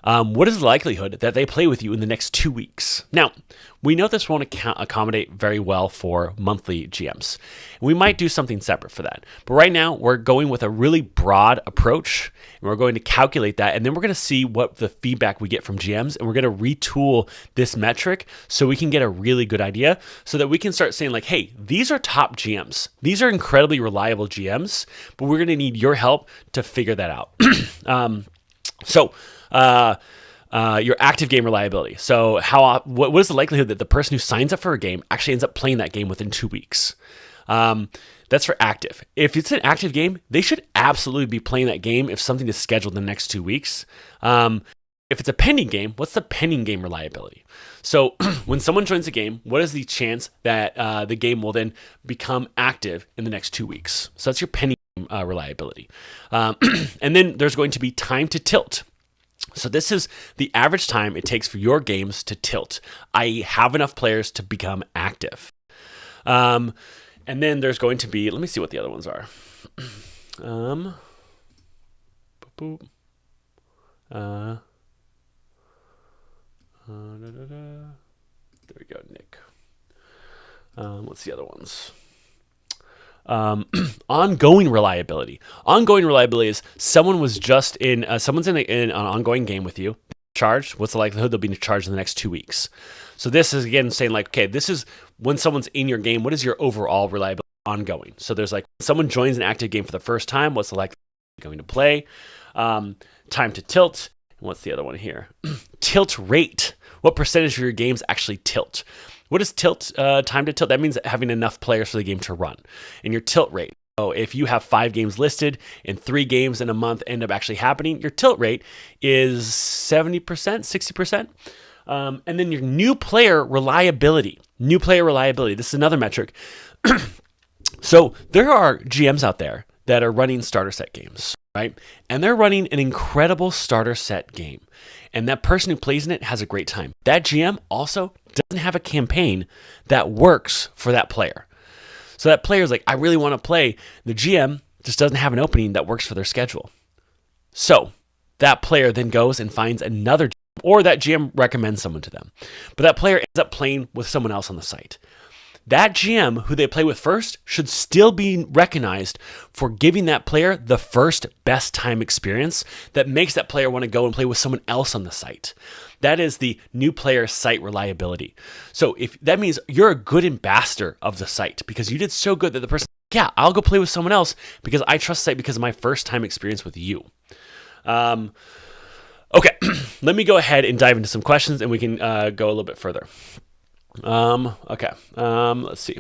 What is the likelihood that they play with you in the next 2 weeks? Now, we know this won't accommodate very well for monthly GMs. We might do something separate for that. But right now, we're going with a really broad approach, and we're going to calculate that, and then we're going to see what the feedback we get from GMs, and we're going to retool this metric so we can get a really good idea so that we can start saying like, hey, these are top GMs. These are incredibly reliable GMs, but we're going to need your help to figure that out. Your active game reliability. So what is the likelihood that the person who signs up for a game actually ends up playing that game within 2 weeks? That's for active. If it's an active game, they should absolutely be playing that game if something is scheduled in the next 2 weeks. If it's a pending game, what's the pending game reliability? So when someone joins a game, what is the chance that the game will then become active in the next 2 weeks? So that's your pending game reliability. And then there's going to be time to tilt. So this is the average time it takes for your games to tilt, i.e. have enough players to become active. And then there's going to be, let me see what the other ones are. There we go, Nick. What's the other ones? Ongoing reliability. Ongoing reliability is someone was just in, someone's in an ongoing game with you, charged. What's the likelihood they'll be charged in the next 2 weeks? So this is again saying like, okay, this is when someone's in your game. What is your overall reliability ongoing? So there's like, when someone joins an active game for the first time, what's the likelihood they're going to play? Time to tilt. And what's the other one here? Tilt rate. What percentage of your games actually tilt? What is tilt? Time to tilt? That means having enough players for the game to run. And your tilt rate. So if you have 5 games listed and 3 games in a month end up actually happening, your tilt rate is 70%, 60%. And then your new player reliability. New player reliability. This is another metric. So there are GMs out there that are running starter set games, right? And they're running an incredible starter set game. And that person who plays in it has a great time. That GM also doesn't have a campaign that works for that player. So that player is like, I really want to play. The GM just doesn't have an opening that works for their schedule. So that player then goes and finds another GM, or that GM recommends someone to them. But that player ends up playing with someone else on the site. That GM who they play with first should still be recognized for giving that player the first best time experience that makes that player want to go and play with someone else on the site. That is the new player site reliability. So if that means you're a good ambassador of the site because you did so good that the person, yeah, I'll go play with someone else because I trust the site because of my first time experience with you. Okay, let me go ahead and dive into some questions and we can go a little bit further. Okay. Let's see.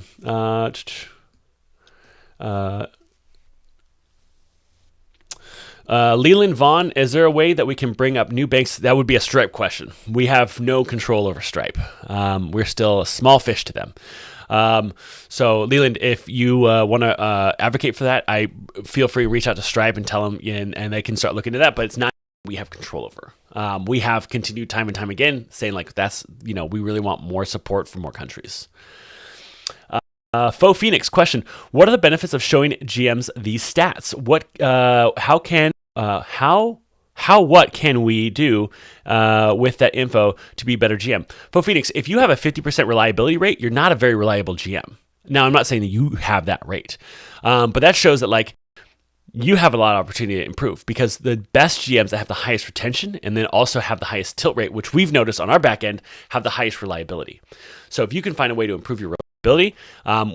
Leland Vaughn, is there a way that we can bring up new banks? That would be a Stripe question. We have no control over Stripe. We're still a small fish to them. So Leland, if you want to advocate for that, I feel free to reach out to Stripe and tell them, and they can start looking at that. But it's not we have control over. We have continued time and time again saying like that's, we really want more support from more countries. Faux Phoenix question: what are the benefits of showing GMs these stats? What can we do with that info to be better GM? Faux Phoenix, if you have a 50% reliability rate, you're not a very reliable GM. Now, I'm not saying that you have that rate, but that shows that like you have a lot of opportunity to improve because the best GMs that have the highest retention and then also have the highest tilt rate, which we've noticed on our back end, have the highest reliability. So if you can find a way to improve your reliability,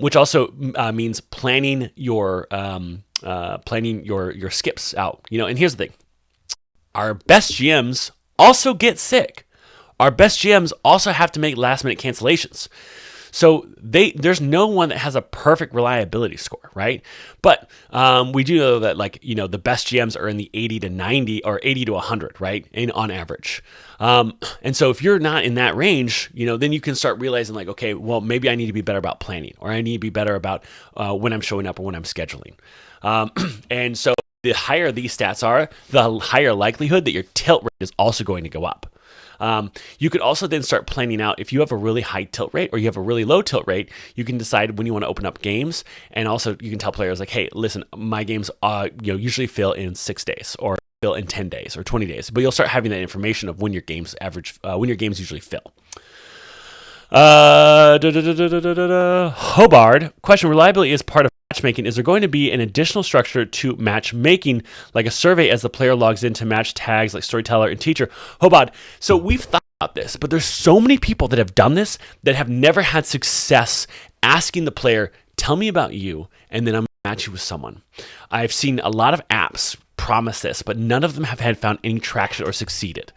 which also means planning your skips out, and here's the thing. Our best GMs also get sick. Our best GMs also have to make last minute cancellations. So there's no one that has a perfect reliability score, right? But we do know that the best GMs are in the 80 to 90 or 80 to 100, right? On average. And so if you're not in that range, then you can start realizing okay, well, maybe I need to be better about planning, or I need to be better about when I'm showing up or when I'm scheduling. And so the higher these stats are, the higher likelihood that your tilt rate is also going to go up. You could also then start planning out if you have a really high tilt rate or you have a really low tilt rate. You can decide when you want to open up games, and also you can tell players hey, listen, my games usually fill in 6 days or fill in 10 days or 20 days. But you'll start having that information of when your games usually fill. Hobard question: reliability is part of matchmaking. Is there going to be an additional structure to matchmaking, like a survey as the player logs into match tags like storyteller and teacher? Hobard, so we've thought about this, but there's so many people that have done this that have never had success asking the player, tell me about you, and then I'm going to match you with someone. I've seen a lot of apps promise this, but none of them have found any traction or succeeded.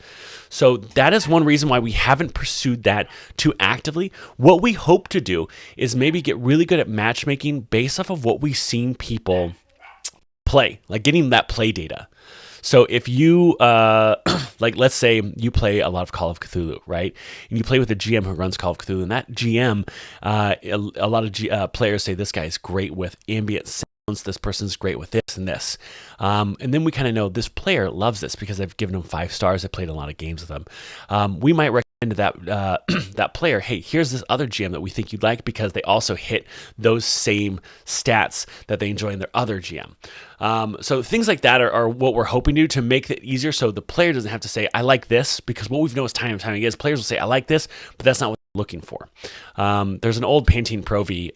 So that is one reason why we haven't pursued that too actively. What we hope to do is maybe get really good at matchmaking based off of what we've seen people play, like getting that play data. So if you, let's say you play a lot of Call of Cthulhu, right? And you play with a GM who runs Call of Cthulhu, and that GM, a lot of players say this guy's great with ambient sounds, this person's great with this and this. And then we kind of know this player loves this because I've given them 5 stars. I played a lot of games with them. We might recommend to that player, hey, here's this other GM that we think you'd like because they also hit those same stats that they enjoy in their other GM. So things like that are what we're hoping to make it easier so the player doesn't have to say, I like this, because what we've noticed time and time again is players will say, I like this, but that's not what they're looking for. There's an old Pantene Pro V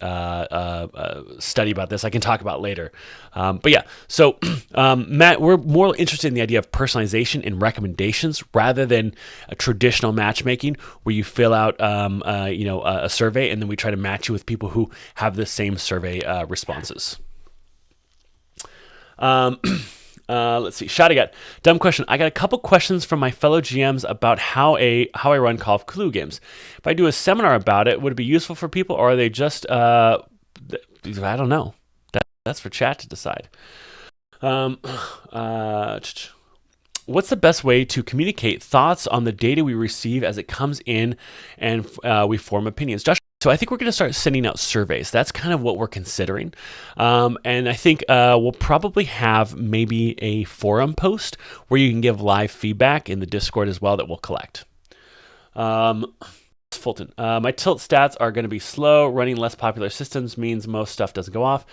study about this I can talk about later. But yeah, so Matt, we're more interested in the idea of personalization and recommendations rather than a traditional matchmaking where you fill out a survey and then we try to match you with people who have the same survey responses. Let's see. Shotgun. Dumb question. I got a couple questions from my fellow GMs about how I run Call of Cthulhu games. If I do a seminar about it, would it be useful for people, or are they just I don't know. That's for chat to decide. What's the best way to communicate thoughts on the data we receive as it comes in and we form opinions? Josh, so I think we're going to start sending out surveys. That's kind of what we're considering. And I think we'll probably have maybe a forum post where you can give live feedback in the Discord as well that we'll collect. Fulton, my tilt stats are going to be slow. Running less popular systems means most stuff doesn't go off.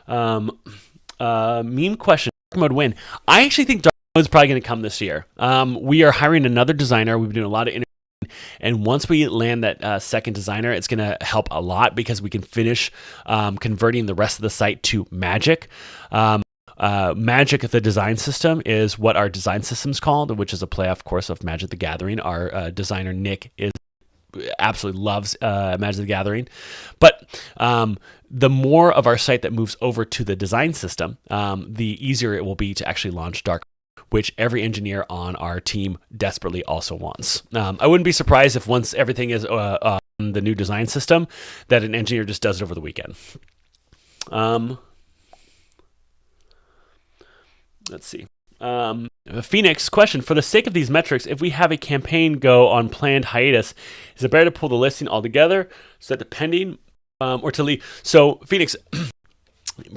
Meme question. Dark mode win. I actually think dark mode is probably going to come this year. We are hiring another designer. We've been doing a lot of interviews. And once we land that second designer, it's going to help a lot because we can finish converting the rest of the site to Magic. Magic, the design system, is what our design system's called, which is a play, of course, of Magic the Gathering. Our designer, Nick, absolutely loves Magic the Gathering. But the more of our site that moves over to the design system, the easier it will be to actually launch Dark, which every engineer on our team desperately also wants. I wouldn't be surprised if once everything is on the new design system, that an engineer just does it over the weekend. Let's see. Phoenix question: for the sake of these metrics, if we have a campaign go on planned hiatus, is it better to pull the listing altogether, set the pending, or to leave? So Phoenix,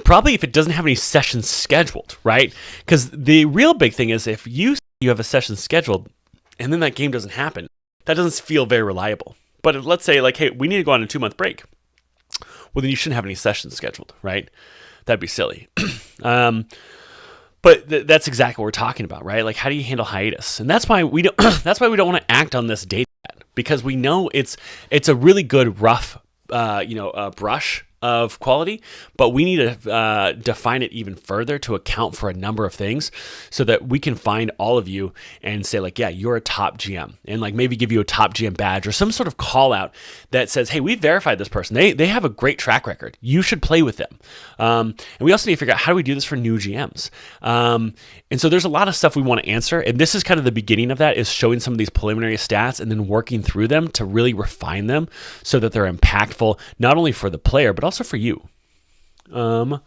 probably if it doesn't have any sessions scheduled, right? Because the real big thing is if you have a session scheduled and then that game doesn't happen, that doesn't feel very reliable. But if, let's say hey, we need to go on a 2-month break. Well, then you shouldn't have any sessions scheduled, right? That'd be silly. But that's exactly what we're talking about, right? Like, how do you handle hiatus? And that's why we don't. That's why we don't want to act on this data yet, because we know it's a really good rough, brush of quality, but we need to define it even further to account for a number of things so that we can find all of you and say like, yeah, you're a top GM, and like maybe give you a top GM badge or some sort of call out that says, hey, we verified this person. They have a great track record. You should play with them. And we also need to figure out how do we do this for new GMs. And so there's a lot of stuff we want to answer. And this is kind of the beginning of that, is showing some of these preliminary stats and then working through them to really refine them so that they're impactful, not only for the player, but also for you. Did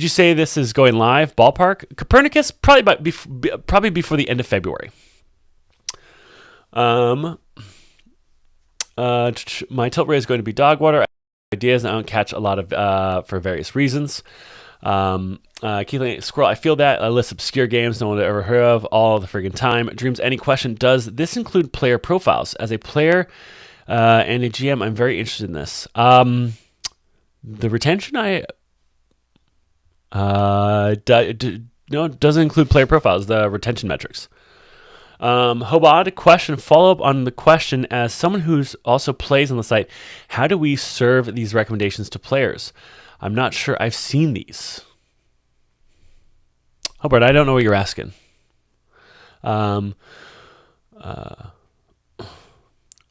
you say this is going live? Ballpark? Copernicus? Probably before the end of February. My tilt rate is going to be dog water. Ideas I don't catch a lot of for various reasons. Keith Squirrel, I feel that. I list obscure games no one ever heard of all the friggin' time. Dreams, any question? Does this include player profiles? As a player and a GM, I'm very interested in this. The retention, no, it doesn't include player profiles, the retention metrics. Hobad, question, follow up on the question, as someone who's also plays on the site, how do we serve these recommendations to players? I'm not sure I've seen these. Hobart, I don't know what you're asking.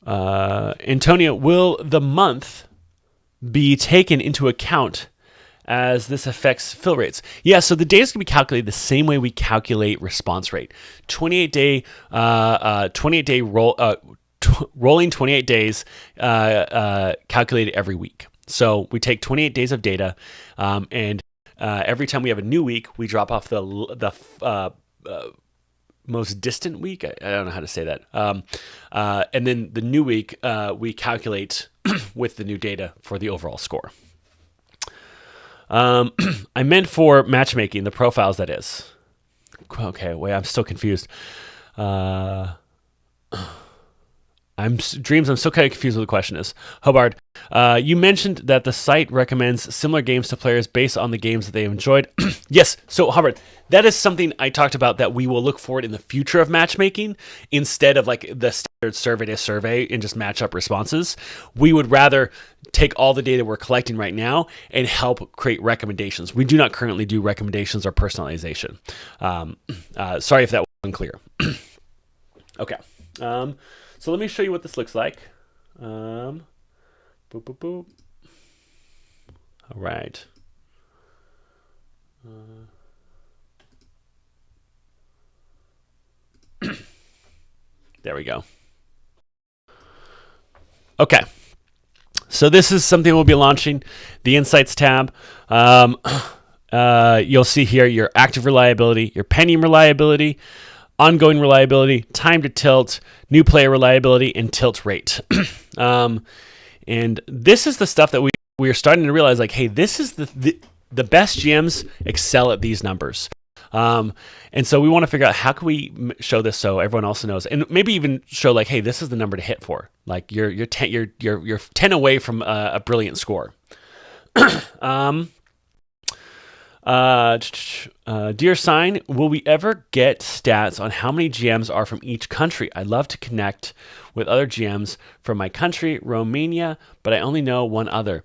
Antonio, will the month be taken into account as this affects fill rates? Yeah, so the data is going to be calculated the same way we calculate response rate. 28-day rolling 28 days calculated every week. So we take 28 days of data, and every time we have a new week, we drop off the most distant week. I don't know how to say that. And then the new week, we calculate with the new data for the overall score. I meant for matchmaking, the profiles, that is. Okay, wait, I'm still confused. I'm still kind of confused what the question is. Hobart, you mentioned that the site recommends similar games to players based on the games that they have enjoyed. Yes, so Hobart, that is something I talked about that we will look forward in the future of matchmaking, instead of like the standard survey to survey and just match up responses. We would rather take all the data we're collecting right now and help create recommendations. We do not currently do recommendations or personalization. Sorry if that was unclear. Okay. So let me show you what this looks like. Boop, boop, boop. All right. There we go. Okay. So this is something we'll be launching, the Insights tab. You'll see here your active reliability, your pending reliability, ongoing reliability, time to tilt, new player reliability, and tilt rate. And this is the stuff that we are starting to realize, like, hey, this is the best GMs excel at these numbers. And so we want to figure out how can we show this so everyone else knows, and maybe even show like, hey, this is the number to hit for. Like you're 10 away from a brilliant score. Dear Sign, will we ever get stats on how many GMs are from each country? I'd love to connect with other GMs from my country, Romania, but I only know one other.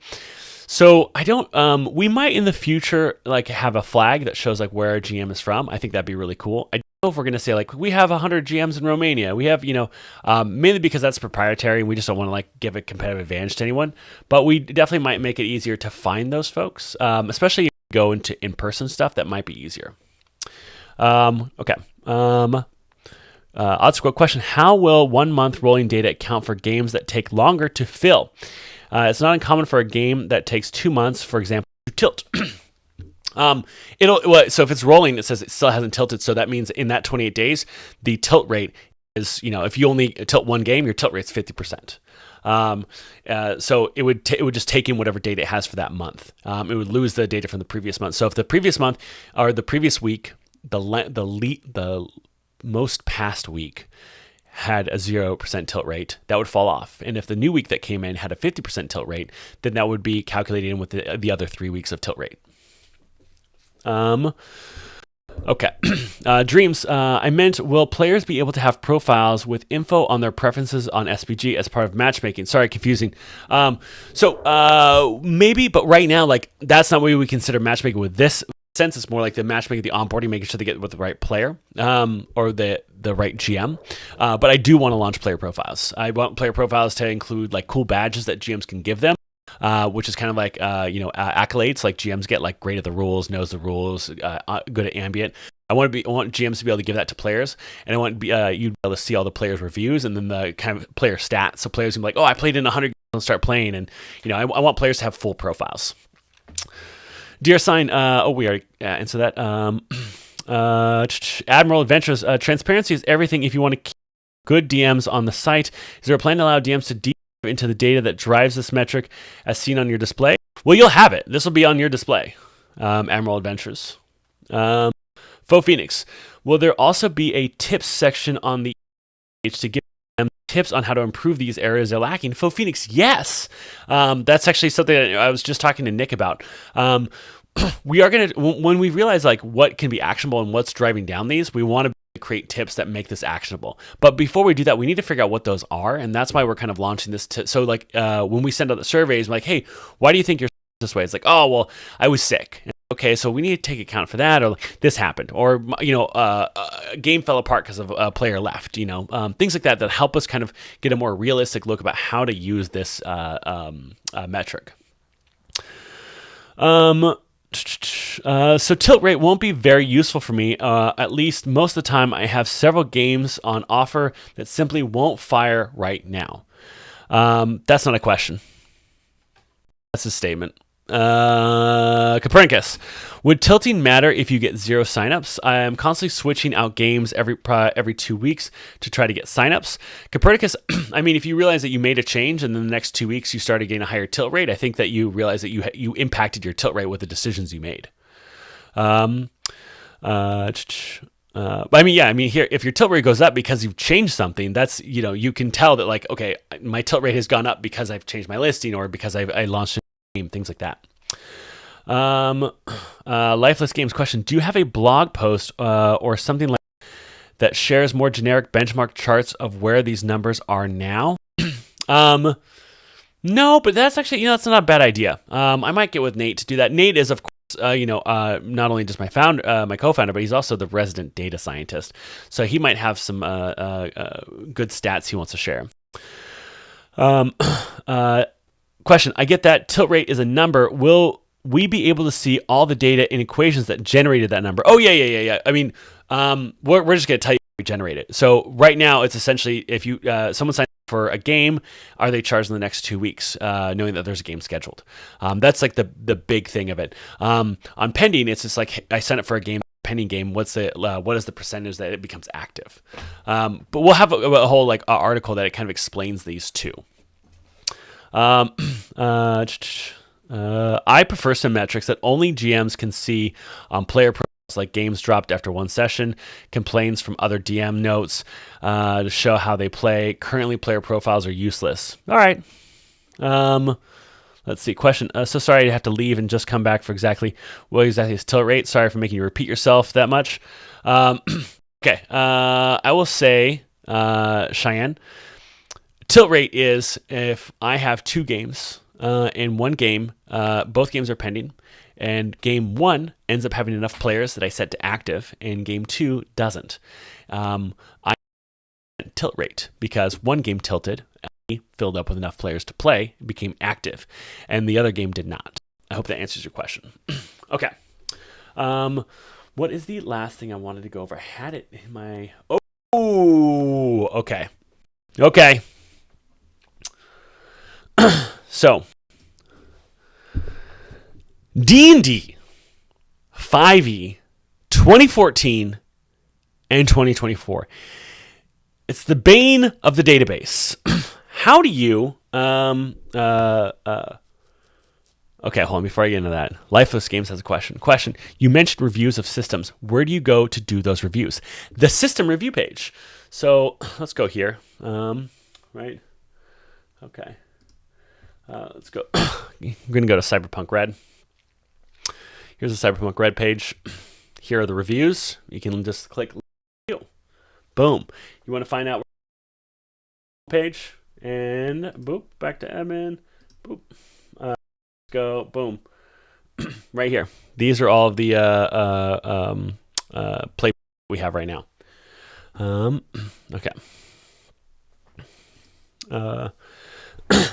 So I don't, we might in the future like have a flag that shows like where a GM is from. I think that'd be really cool. I don't know if we're going to say like, we have 100 GMs in Romania. We have, mainly because that's proprietary and we just don't want to like give a competitive advantage to anyone, but we definitely might make it easier to find those folks, especially if you go into in-person stuff, that might be easier. Okay. Odd Squirrel question. How will 1 month rolling data account for games that take longer to fill? It's not uncommon for a game that takes 2 months, for example, to tilt. So if it's rolling, it says it still hasn't tilted. So that means in that 28 days, the tilt rate is, if you only tilt one game, your tilt rate's 50%. So it would just take in whatever data it has for that month. It would lose the data from the previous month. So if the previous month or the previous week, the most past week had a 0% tilt rate, that would fall off. And if the new week that came in had a 50% tilt rate, then that would be calculated in with the other 3 weeks of tilt rate. Okay. Dreams. I meant, will players be able to have profiles with info on their preferences on SPG as part of matchmaking? Sorry, confusing. Maybe, but right now, like, that's not what we consider matchmaking with this sense. It's more like the matchmaking, the onboarding, making sure they get with the right player or the right GM. But I do want to launch player profiles. I want player profiles to include like cool badges that GMs can give them. Which is kind of like accolades like GMs get, like great at the rules, knows the rules, good at ambient. I want GMs to be able to give that to players, and I want you to be able to see all the players' reviews and then the kind of player stats. So players can be like, oh, I played in 100 games and start playing, and I want players to have full profiles. Dear Sign, we already answered that. Admiral Adventures, transparency is everything if you want to keep good DMs on the site. Is there a plan to allow DMs to deep into the data that drives this metric as seen on your display? Well, you'll have it. This will be on your display. Admiral Adventures. Faux Phoenix. Will there also be a tips section on the page to give them tips on how to improve these areas they're lacking? Faux Phoenix, yes. That's actually something that I was just talking to Nick about. We are going to, when we realize like what can be actionable and what's driving down these, we want to create tips that make this actionable. But before we do that, we need to figure out what those are. And that's why we're kind of launching this. So like when we send out the surveys, I'm like, hey, why do you think you're this way? It's like, oh, well, I was sick. Okay, so we need to take account for that, or like, this happened, or a game fell apart because of a player left. Things like that help us kind of get a more realistic look about how to use this metric. So tilt rate won't be very useful for me. At least most of the time, I have several games on offer that simply won't fire right now. That's not a question. That's a statement. Copernicus, would tilting matter if you get 0 signups? I am constantly switching out games every 2 weeks to try to get signups. Copernicus, I mean, if you realize that you made a change and then the next 2 weeks you started getting a higher tilt rate, I think that you realize that you impacted your tilt rate with the decisions you made. I mean, here, if your tilt rate goes up because you've changed something, that's, you can tell that like, okay, my tilt rate has gone up because I've changed my listing or because I launched a game, things like that. Lifeless Games question: do you have a blog post or something like that shares more generic benchmark charts of where these numbers are now? No, but that's actually, that's not a bad idea. I might get with Nate to do that. Nate is, of course, not only just my co-founder, but he's also the resident data scientist. So he might have some good stats he wants to share. Question: I get that tilt rate is a number. Will we be able to see all the data in equations that generated that number? Oh, yeah. I mean, we're just going to tell you we generate it. So right now, it's essentially if you someone signs up for a game, are they charged in the next 2 weeks, knowing that there's a game scheduled? That's like the big thing of it. On pending, it's just like I sign up for a game. Pending game, what is the percentage that it becomes active? But we'll have a whole like article that it kind of explains these two. I prefer some metrics that only GMs can see on player profiles, like games dropped after one session, complaints from other DM notes to show how they play. Currently, player profiles are useless. All right. Let's see. Question. So sorry to have to leave and just come back for exactly what exactly is tilt rate. Sorry for making you repeat yourself that much. Okay. I will say, Cheyenne, tilt rate is if I have 2 games. In one game, both games are pending, and game 1 ends up having enough players that I set to active, and game 2 doesn't. I tilt rate because one game tilted, filled up with enough players to play, became active, and the other game did not. I hope that answers your question. Okay. What is the last thing I wanted to go over? I had it in my... Oh, okay. Okay. So, D&D 5e 2014 and 2024. It's the bane of the database. How do you okay, hold on before I get into that. Lifeless Games has a question. You mentioned reviews of systems. Where do you go to do those reviews? The system review page. So, let's go here. Right? Okay. Let's go. I'm going to go to Cyberpunk Red. Here's the Cyberpunk Red page. here are the reviews. You can just click review. Boom. You want to find out page and boop, back to admin. Boop. Go. Boom. Right here. These are all of the play we have right now. Okay. And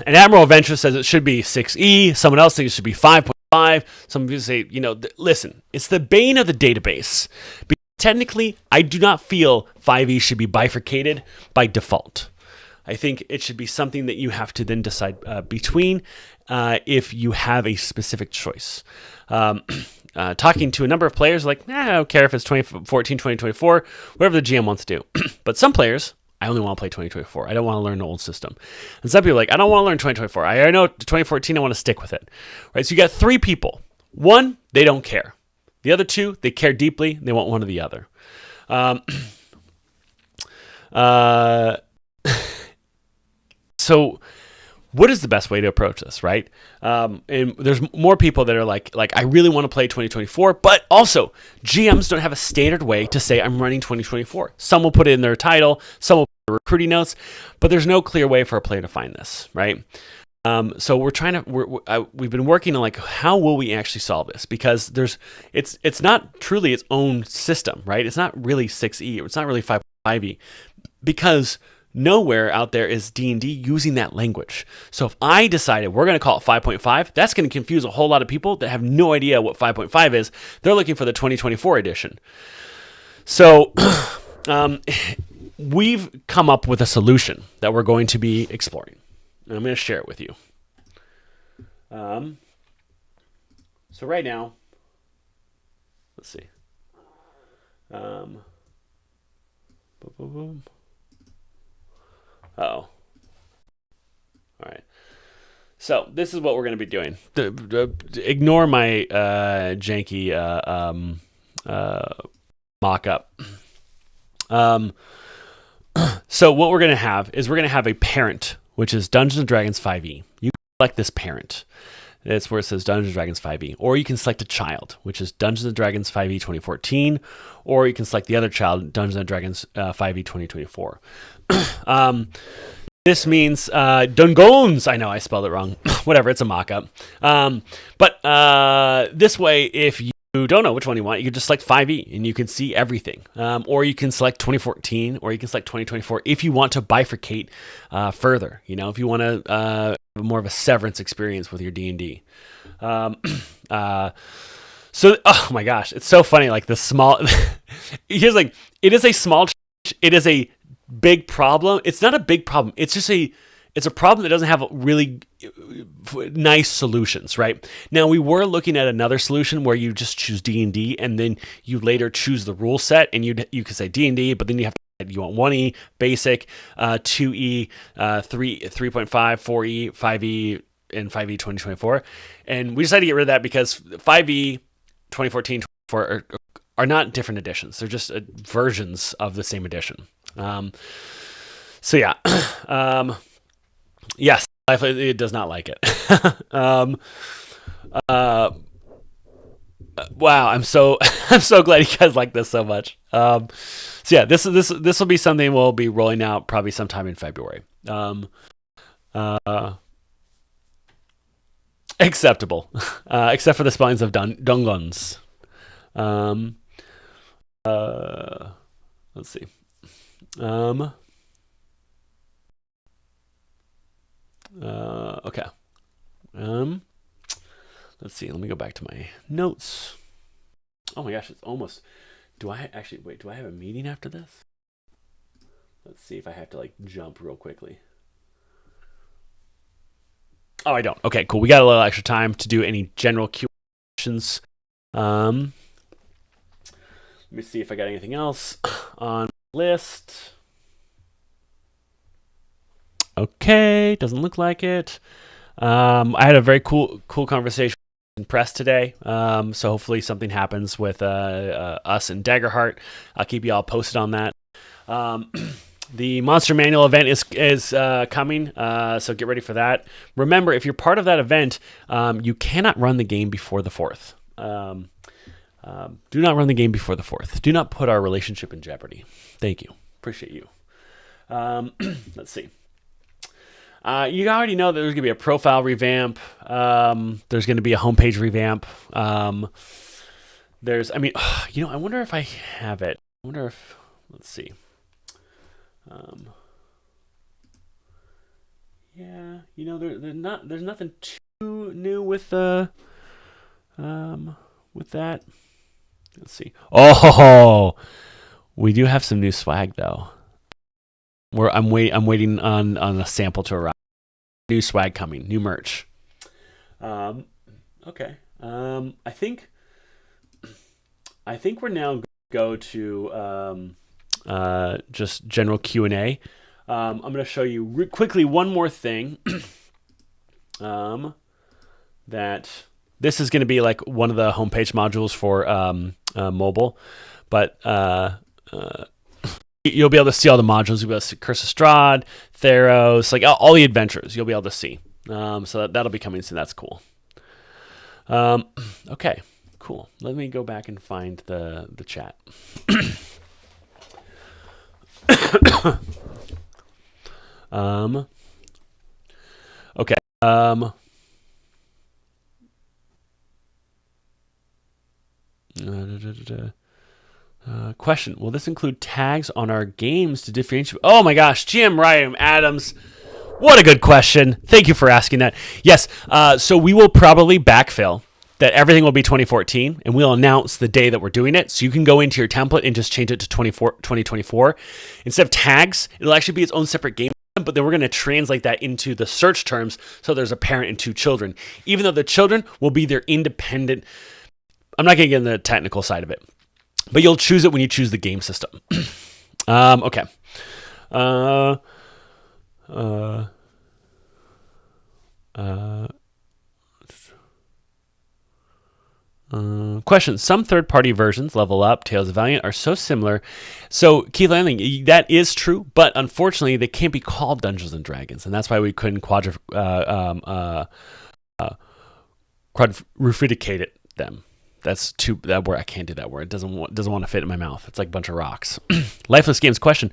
Admiral Adventure says it should be 6E. Someone else thinks it should be 5.5. Some of you say, listen, it's the bane of the database. Because technically, I do not feel 5E should be bifurcated by default. I think it should be something that you have to then decide between if you have a specific choice. Talking to a number of players, like, I don't care if it's 2014, 2024, whatever the GM wants to do. But some players, I only want to play 2024. I don't want to learn the old system. And some people are like, I don't want to learn 2024. I know 2014, I want to stick with it. Right? So you got 3 people. 1, they don't care. The other 2, they care deeply. They want one or the other. So what is the best way to approach this, right? And there's more people that are like I really want to play 2024, but also GMs don't have a standard way to say I'm running 2024. Some will put it in their title, some will put recruiting notes, but there's no clear way for a player to find this, right? So we've been working on like, how will we actually solve this? Because it's not truly its own system, right? It's not really 6E, it's not really 5.5E, because nowhere out there is D&D using that language. So if I decided we're going to call it 5.5, that's going to confuse a whole lot of people that have no idea what 5.5 is. They're looking for the 2024 edition. So we've come up with a solution that we're going to be exploring. And I'm going to share it with you. So right now, let's see. Boom, boom, boom. All right. So this is what we're going to be doing. Ignore my janky mock-up. So what we're going to have is we're going to have a parent, which is Dungeons & Dragons 5e. You can select this parent. That's where it says Dungeons & Dragons 5e. Or you can select a child, which is Dungeons & Dragons 5e 2014. Or you can select the other child, Dungeons & Dragons 5e 2024. This means Dungons. I know I spelled it wrong. Whatever, it's a mock-up. But this way, if you don't know which one you want, you can just select 5e and you can see everything. Or you can select 2014, or you can select 2024 if you want to bifurcate further. If you want to more of a severance experience with your D&D. So, oh my gosh, it's so funny. Like the small, here's like, it is a small change. It is a big problem. It's not a big problem. It's just it's a problem that doesn't have really nice solutions, right? Now, we were looking at another solution where you just choose D&D and then you later choose the rule set, and you could say D&D, but then you want 1E, basic, 2E, 3.5, 4E, 5E, and 5E 2024. And we decided to get rid of that because 5E 2014, 2024 are not different editions. They're just versions of the same edition. So yeah, yes, it does not like it. Wow, I'm so glad you guys like this so much. So yeah, this will be something we'll be rolling out probably sometime in February. Acceptable, except for the spellings of Dungons. Let's see. Okay. Let's see. Let me go back to my notes. Oh my gosh, it's almost. Do I have a meeting after this? Let's see if I have to like jump real quickly. Oh, I don't. Okay, cool. We got a little extra time to do any general questions. Let me see if I got anything else on the list. Okay, doesn't look like it. I had a very cool conversation with press today. So hopefully something happens with us and Daggerheart. I'll keep you all posted on that. The Monster Manual event is coming, so get ready for that. Remember, if you're part of that event, you cannot run the game before the 4th. Do not run the game before the 4th. Do not put our relationship in jeopardy. Thank you. Appreciate you. Let's see. You already know that there's going to be a profile revamp. There's going to be a homepage revamp. I wonder if I have it. I wonder if, let's see. There's nothing too new with that. Let's see. Oh, we do have some new swag though. I'm waiting on a sample to arrive. New swag coming, new merch. Okay. I think we're now going to go to just general Q&A. I'm going to show you quickly one more thing. That this is going to be like one of the homepage modules for mobile, but you'll be able to see all the modules. You'll be able to see Curse of Strahd, Theros, like all the adventures you'll be able to see. So that'll be coming soon. That's cool. Okay, cool. Let me go back and find the chat. Okay. Question: will this include tags on our games to differentiate? Oh my gosh, GM Ryan Adams, what a good question. Thank you for asking that. Yes, so we will probably backfill that everything will be 2014, and we'll announce the day that we're doing it. So you can go into your template and just change it to 2024. Instead of tags, it'll actually be its own separate game, but then we're going to translate that into the search terms so there's a parent and 2 children, even though the children will be their independent. I'm not going to get into the technical side of it, but you'll choose it when you choose the game system. Okay. Question: some third-party versions, Level Up, Tales of Valiant, are so similar. So, Keith Landing, that is true, but unfortunately, they can't be called Dungeons and Dragons, and that's why we couldn't quadrificate them. That's that word. I can't do that word. It doesn't want to fit in my mouth. It's like a bunch of rocks. Lifeless Games question: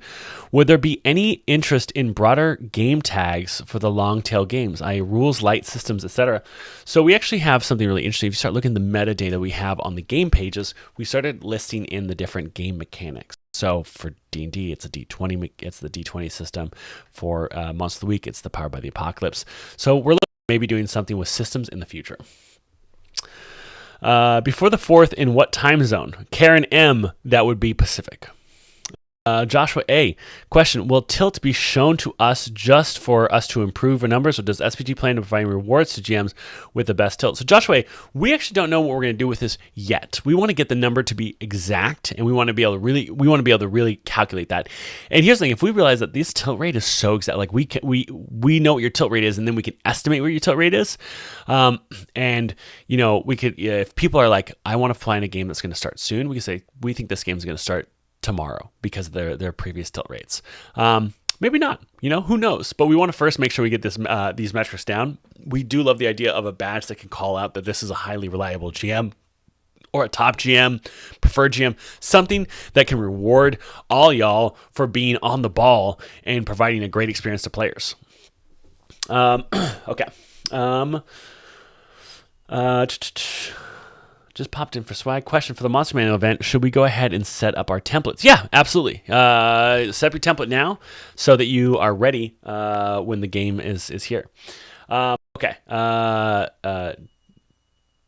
would there be any interest in broader game tags for the long tail games, i.e. rules, light systems, etc.? So we actually have something really interesting. If you start looking at the metadata we have on the game pages, we started listing in the different game mechanics. So for D&D, it's a D20. It's the D20 system. For Monster of the Week, it's the Powered by the Apocalypse. So we're looking at maybe doing something with systems in the future. Before the 4th, in what time zone? Karen M, that would be Pacific. Joshua A, question: will Tilt be shown to us just for us to improve our numbers, or does SPG plan to provide rewards to GMs with the best Tilt? So Joshua A, we actually don't know what we're going to do with this yet. We want to get the number to be exact, and we want to be able to really calculate that. And here's the thing: if we realize that this tilt rate is so exact, like we know what your tilt rate is, and then we can estimate what your tilt rate is. And we could, if people are like, I want to play in a game that's going to start soon, we can say we think this game is going to start tomorrow because of their previous tilt rates. Maybe not, who knows? But we want to first make sure we get these metrics down. We do love the idea of a badge that can call out that this is a highly reliable GM or a top GM, preferred GM, something that can reward all y'all for being on the ball and providing a great experience to players. Okay. Just popped in for swag. Question for the Monster Manual event: should we go ahead and set up our templates? Yeah, absolutely. Set up your template now so that you are ready when the game is here. Okay.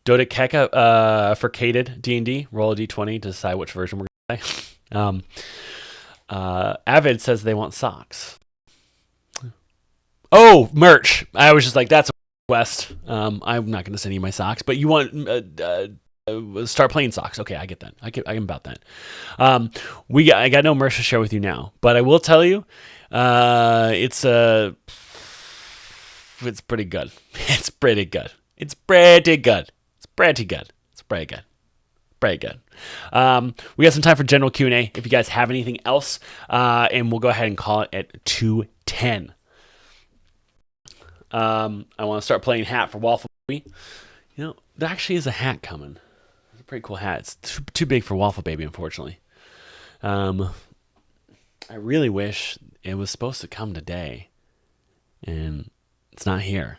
Dodekeka for Cated D&D. Roll a D20 to decide which version we're going to play. Avid says they want socks. Oh, merch. I was just like, that's a request. I'm not going to send you my socks, but you want... start playing socks. Okay, I get that. I'm about that. I got no merch to share with you now, but I will tell you, it's pretty good. It's pretty good. It's pretty good. It's pretty good. It's pretty good. Pretty good. We got some time for general Q&A. If you guys have anything else, and we'll go ahead and call it at 2:10. I want to start playing hat for Waffle. There actually is a hat coming. pretty cool hat. It's too big for Waffle Baby, unfortunately. I really wish it was supposed to come today, and it's not here.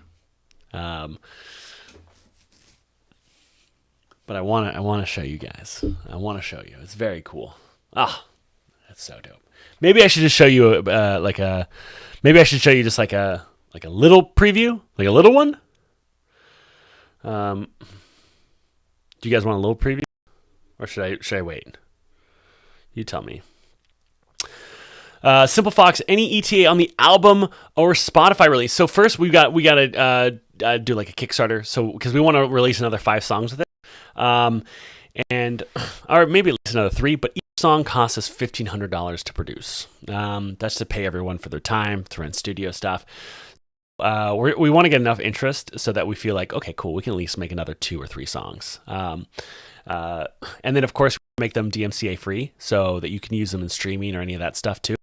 But I want to show you guys. I want to show you. It's very cool. Ah, that's so dope. Maybe I should just show you maybe I should show you just like a little preview, like a little one. Do you guys want a little preview, or should I wait? You tell me. Simple Fox, any ETA on the album or Spotify release? So first we got to do like a Kickstarter, so because we want to release another 5 songs with it, and or maybe at least another 3, but each song costs us $1,500 to produce. That's to pay everyone for their time, to rent studio stuff. We want to get enough interest so that we feel like, okay, cool, we can at least make another 2 or 3 songs. And then of course we make them DMCA free so that you can use them in streaming or any of that stuff too.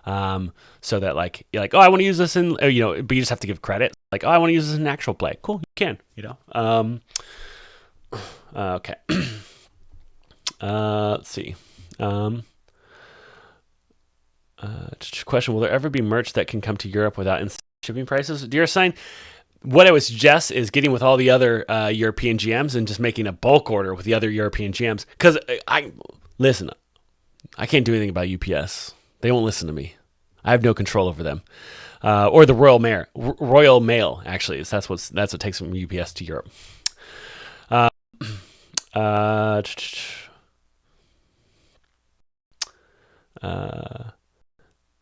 So that like you're like, oh, I want to use this in, but you just have to give credit. Like, oh, I want to use this in actual play. Cool, you can, okay. Let's see. Question: will there ever be merch that can come to Europe without instant shipping prices? Dear Sign, what I would suggest is getting with all the other European GMs and just making a bulk order with the other European GMs. Because I can't do anything about UPS. They won't listen to me. I have no control over them, or the Royal Mail. Actually, that's what takes from UPS to Europe.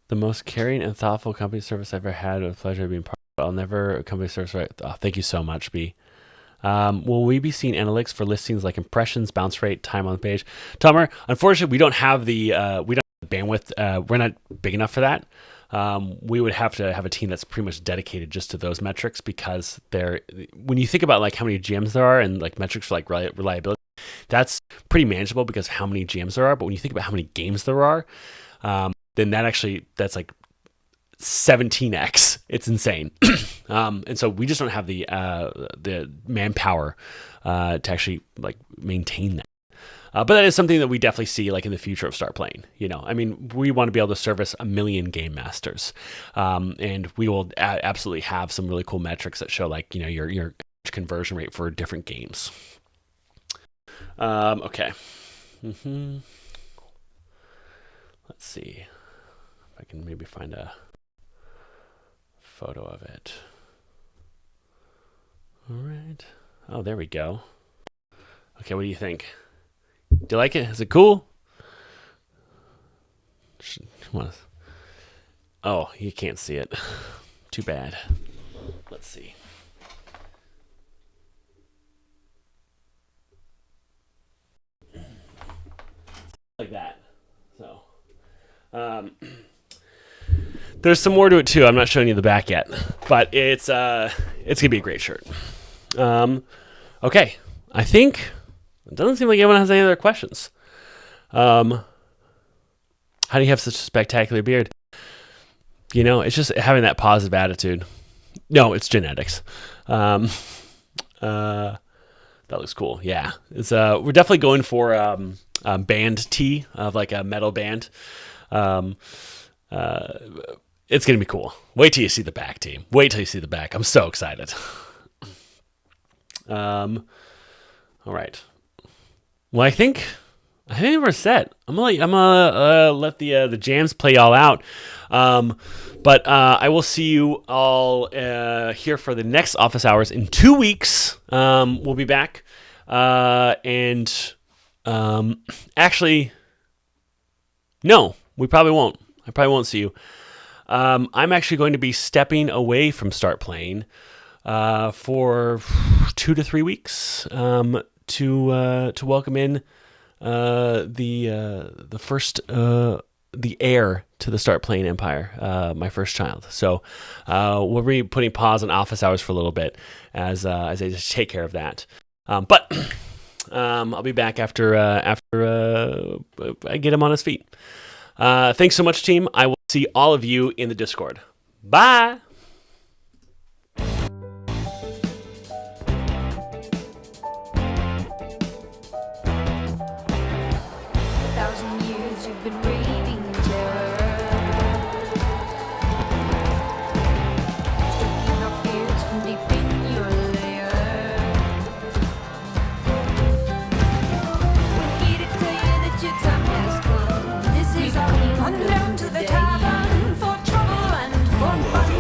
The most caring and thoughtful company service I've ever had. With pleasure being part of it. I'll never company service right. Oh, thank you so much, B. Will we be seeing analytics for listings like impressions, bounce rate, time on the page? Tomer, unfortunately, we don't have the bandwidth. We're not big enough for that. We would have to have a team that's pretty much dedicated just to those metrics, because when you think about like how many GMs there are and like metrics for like reliability, that's pretty manageable because of how many GMs there are. But when you think about how many games there are, then that's like 17x. It's insane. And so we just don't have the manpower to actually like maintain that. But that is something that we definitely see like in the future of Start Playing. I mean, we want to be able to service 1 million game masters, and we will absolutely have some really cool metrics that show like your conversion rate for different games. Okay. Let's see if I can maybe find a photo of it. All right. Oh, there we go. Okay, what do you think? Do you like it? Is it cool? Oh, you can't see it. Too bad. Let's see. Like that. So, there's some more to it too. I'm not showing you the back yet, but it's gonna be a great shirt. Okay, I think it doesn't seem like anyone has any other questions. How do you have such a spectacular beard? It's just having that positive attitude. No, it's genetics. That looks cool. Yeah, we're definitely going for band tee of like a metal band. It's gonna be cool. Wait till you see the back, team. Wait till you see the back. I'm so excited. All right. Well, I think we're set. I'm gonna let the jams play y'all out. But I will see you all here for the next office hours in 2 weeks. We'll be back. Actually, no, we probably won't. I probably won't see you. I'm actually going to be stepping away from Start Playing for 2 to 3 weeks to welcome in the first the heir to the Start Playing empire, my first child. So we'll be putting pause on office hours for a little bit as I just take care of that. But I'll be back after I get him on his feet. Thanks so much, team. I will see all of you in the Discord. Bye. You've been raving terror. Sticking up ears from deep in your lair. We're here to tell you that your time has come. This is our on down to the tavern for trouble and for fun,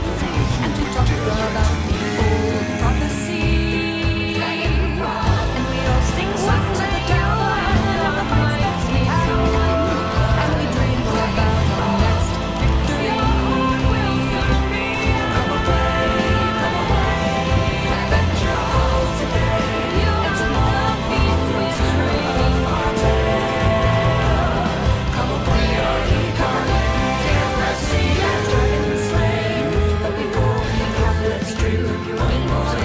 and to talk about the old prophecy. And we all sing songs to the tavern of the fights that we have won, and we dream about our next victory. Come away, venture out today. It's another beast we train. Come away, democracy and dragon slain. But before we go, let's dream of your own power.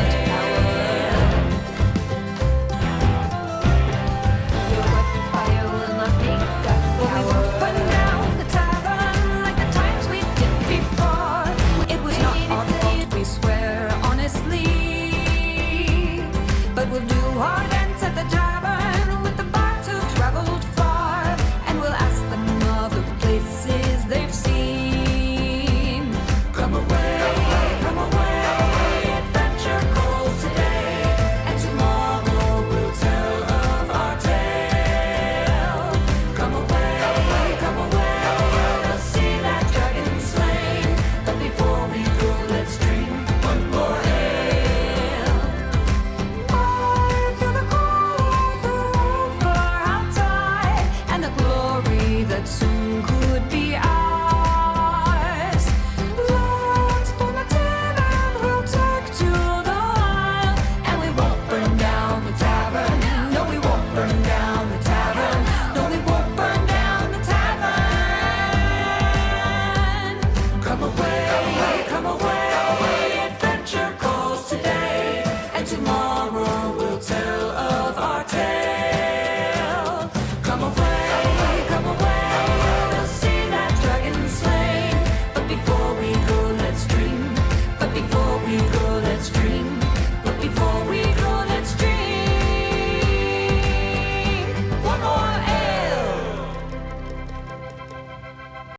Your weapon fire will not make us cower. Burn down the tavern like the times we did before. It was not our fault, we swear honestly. But we'll do our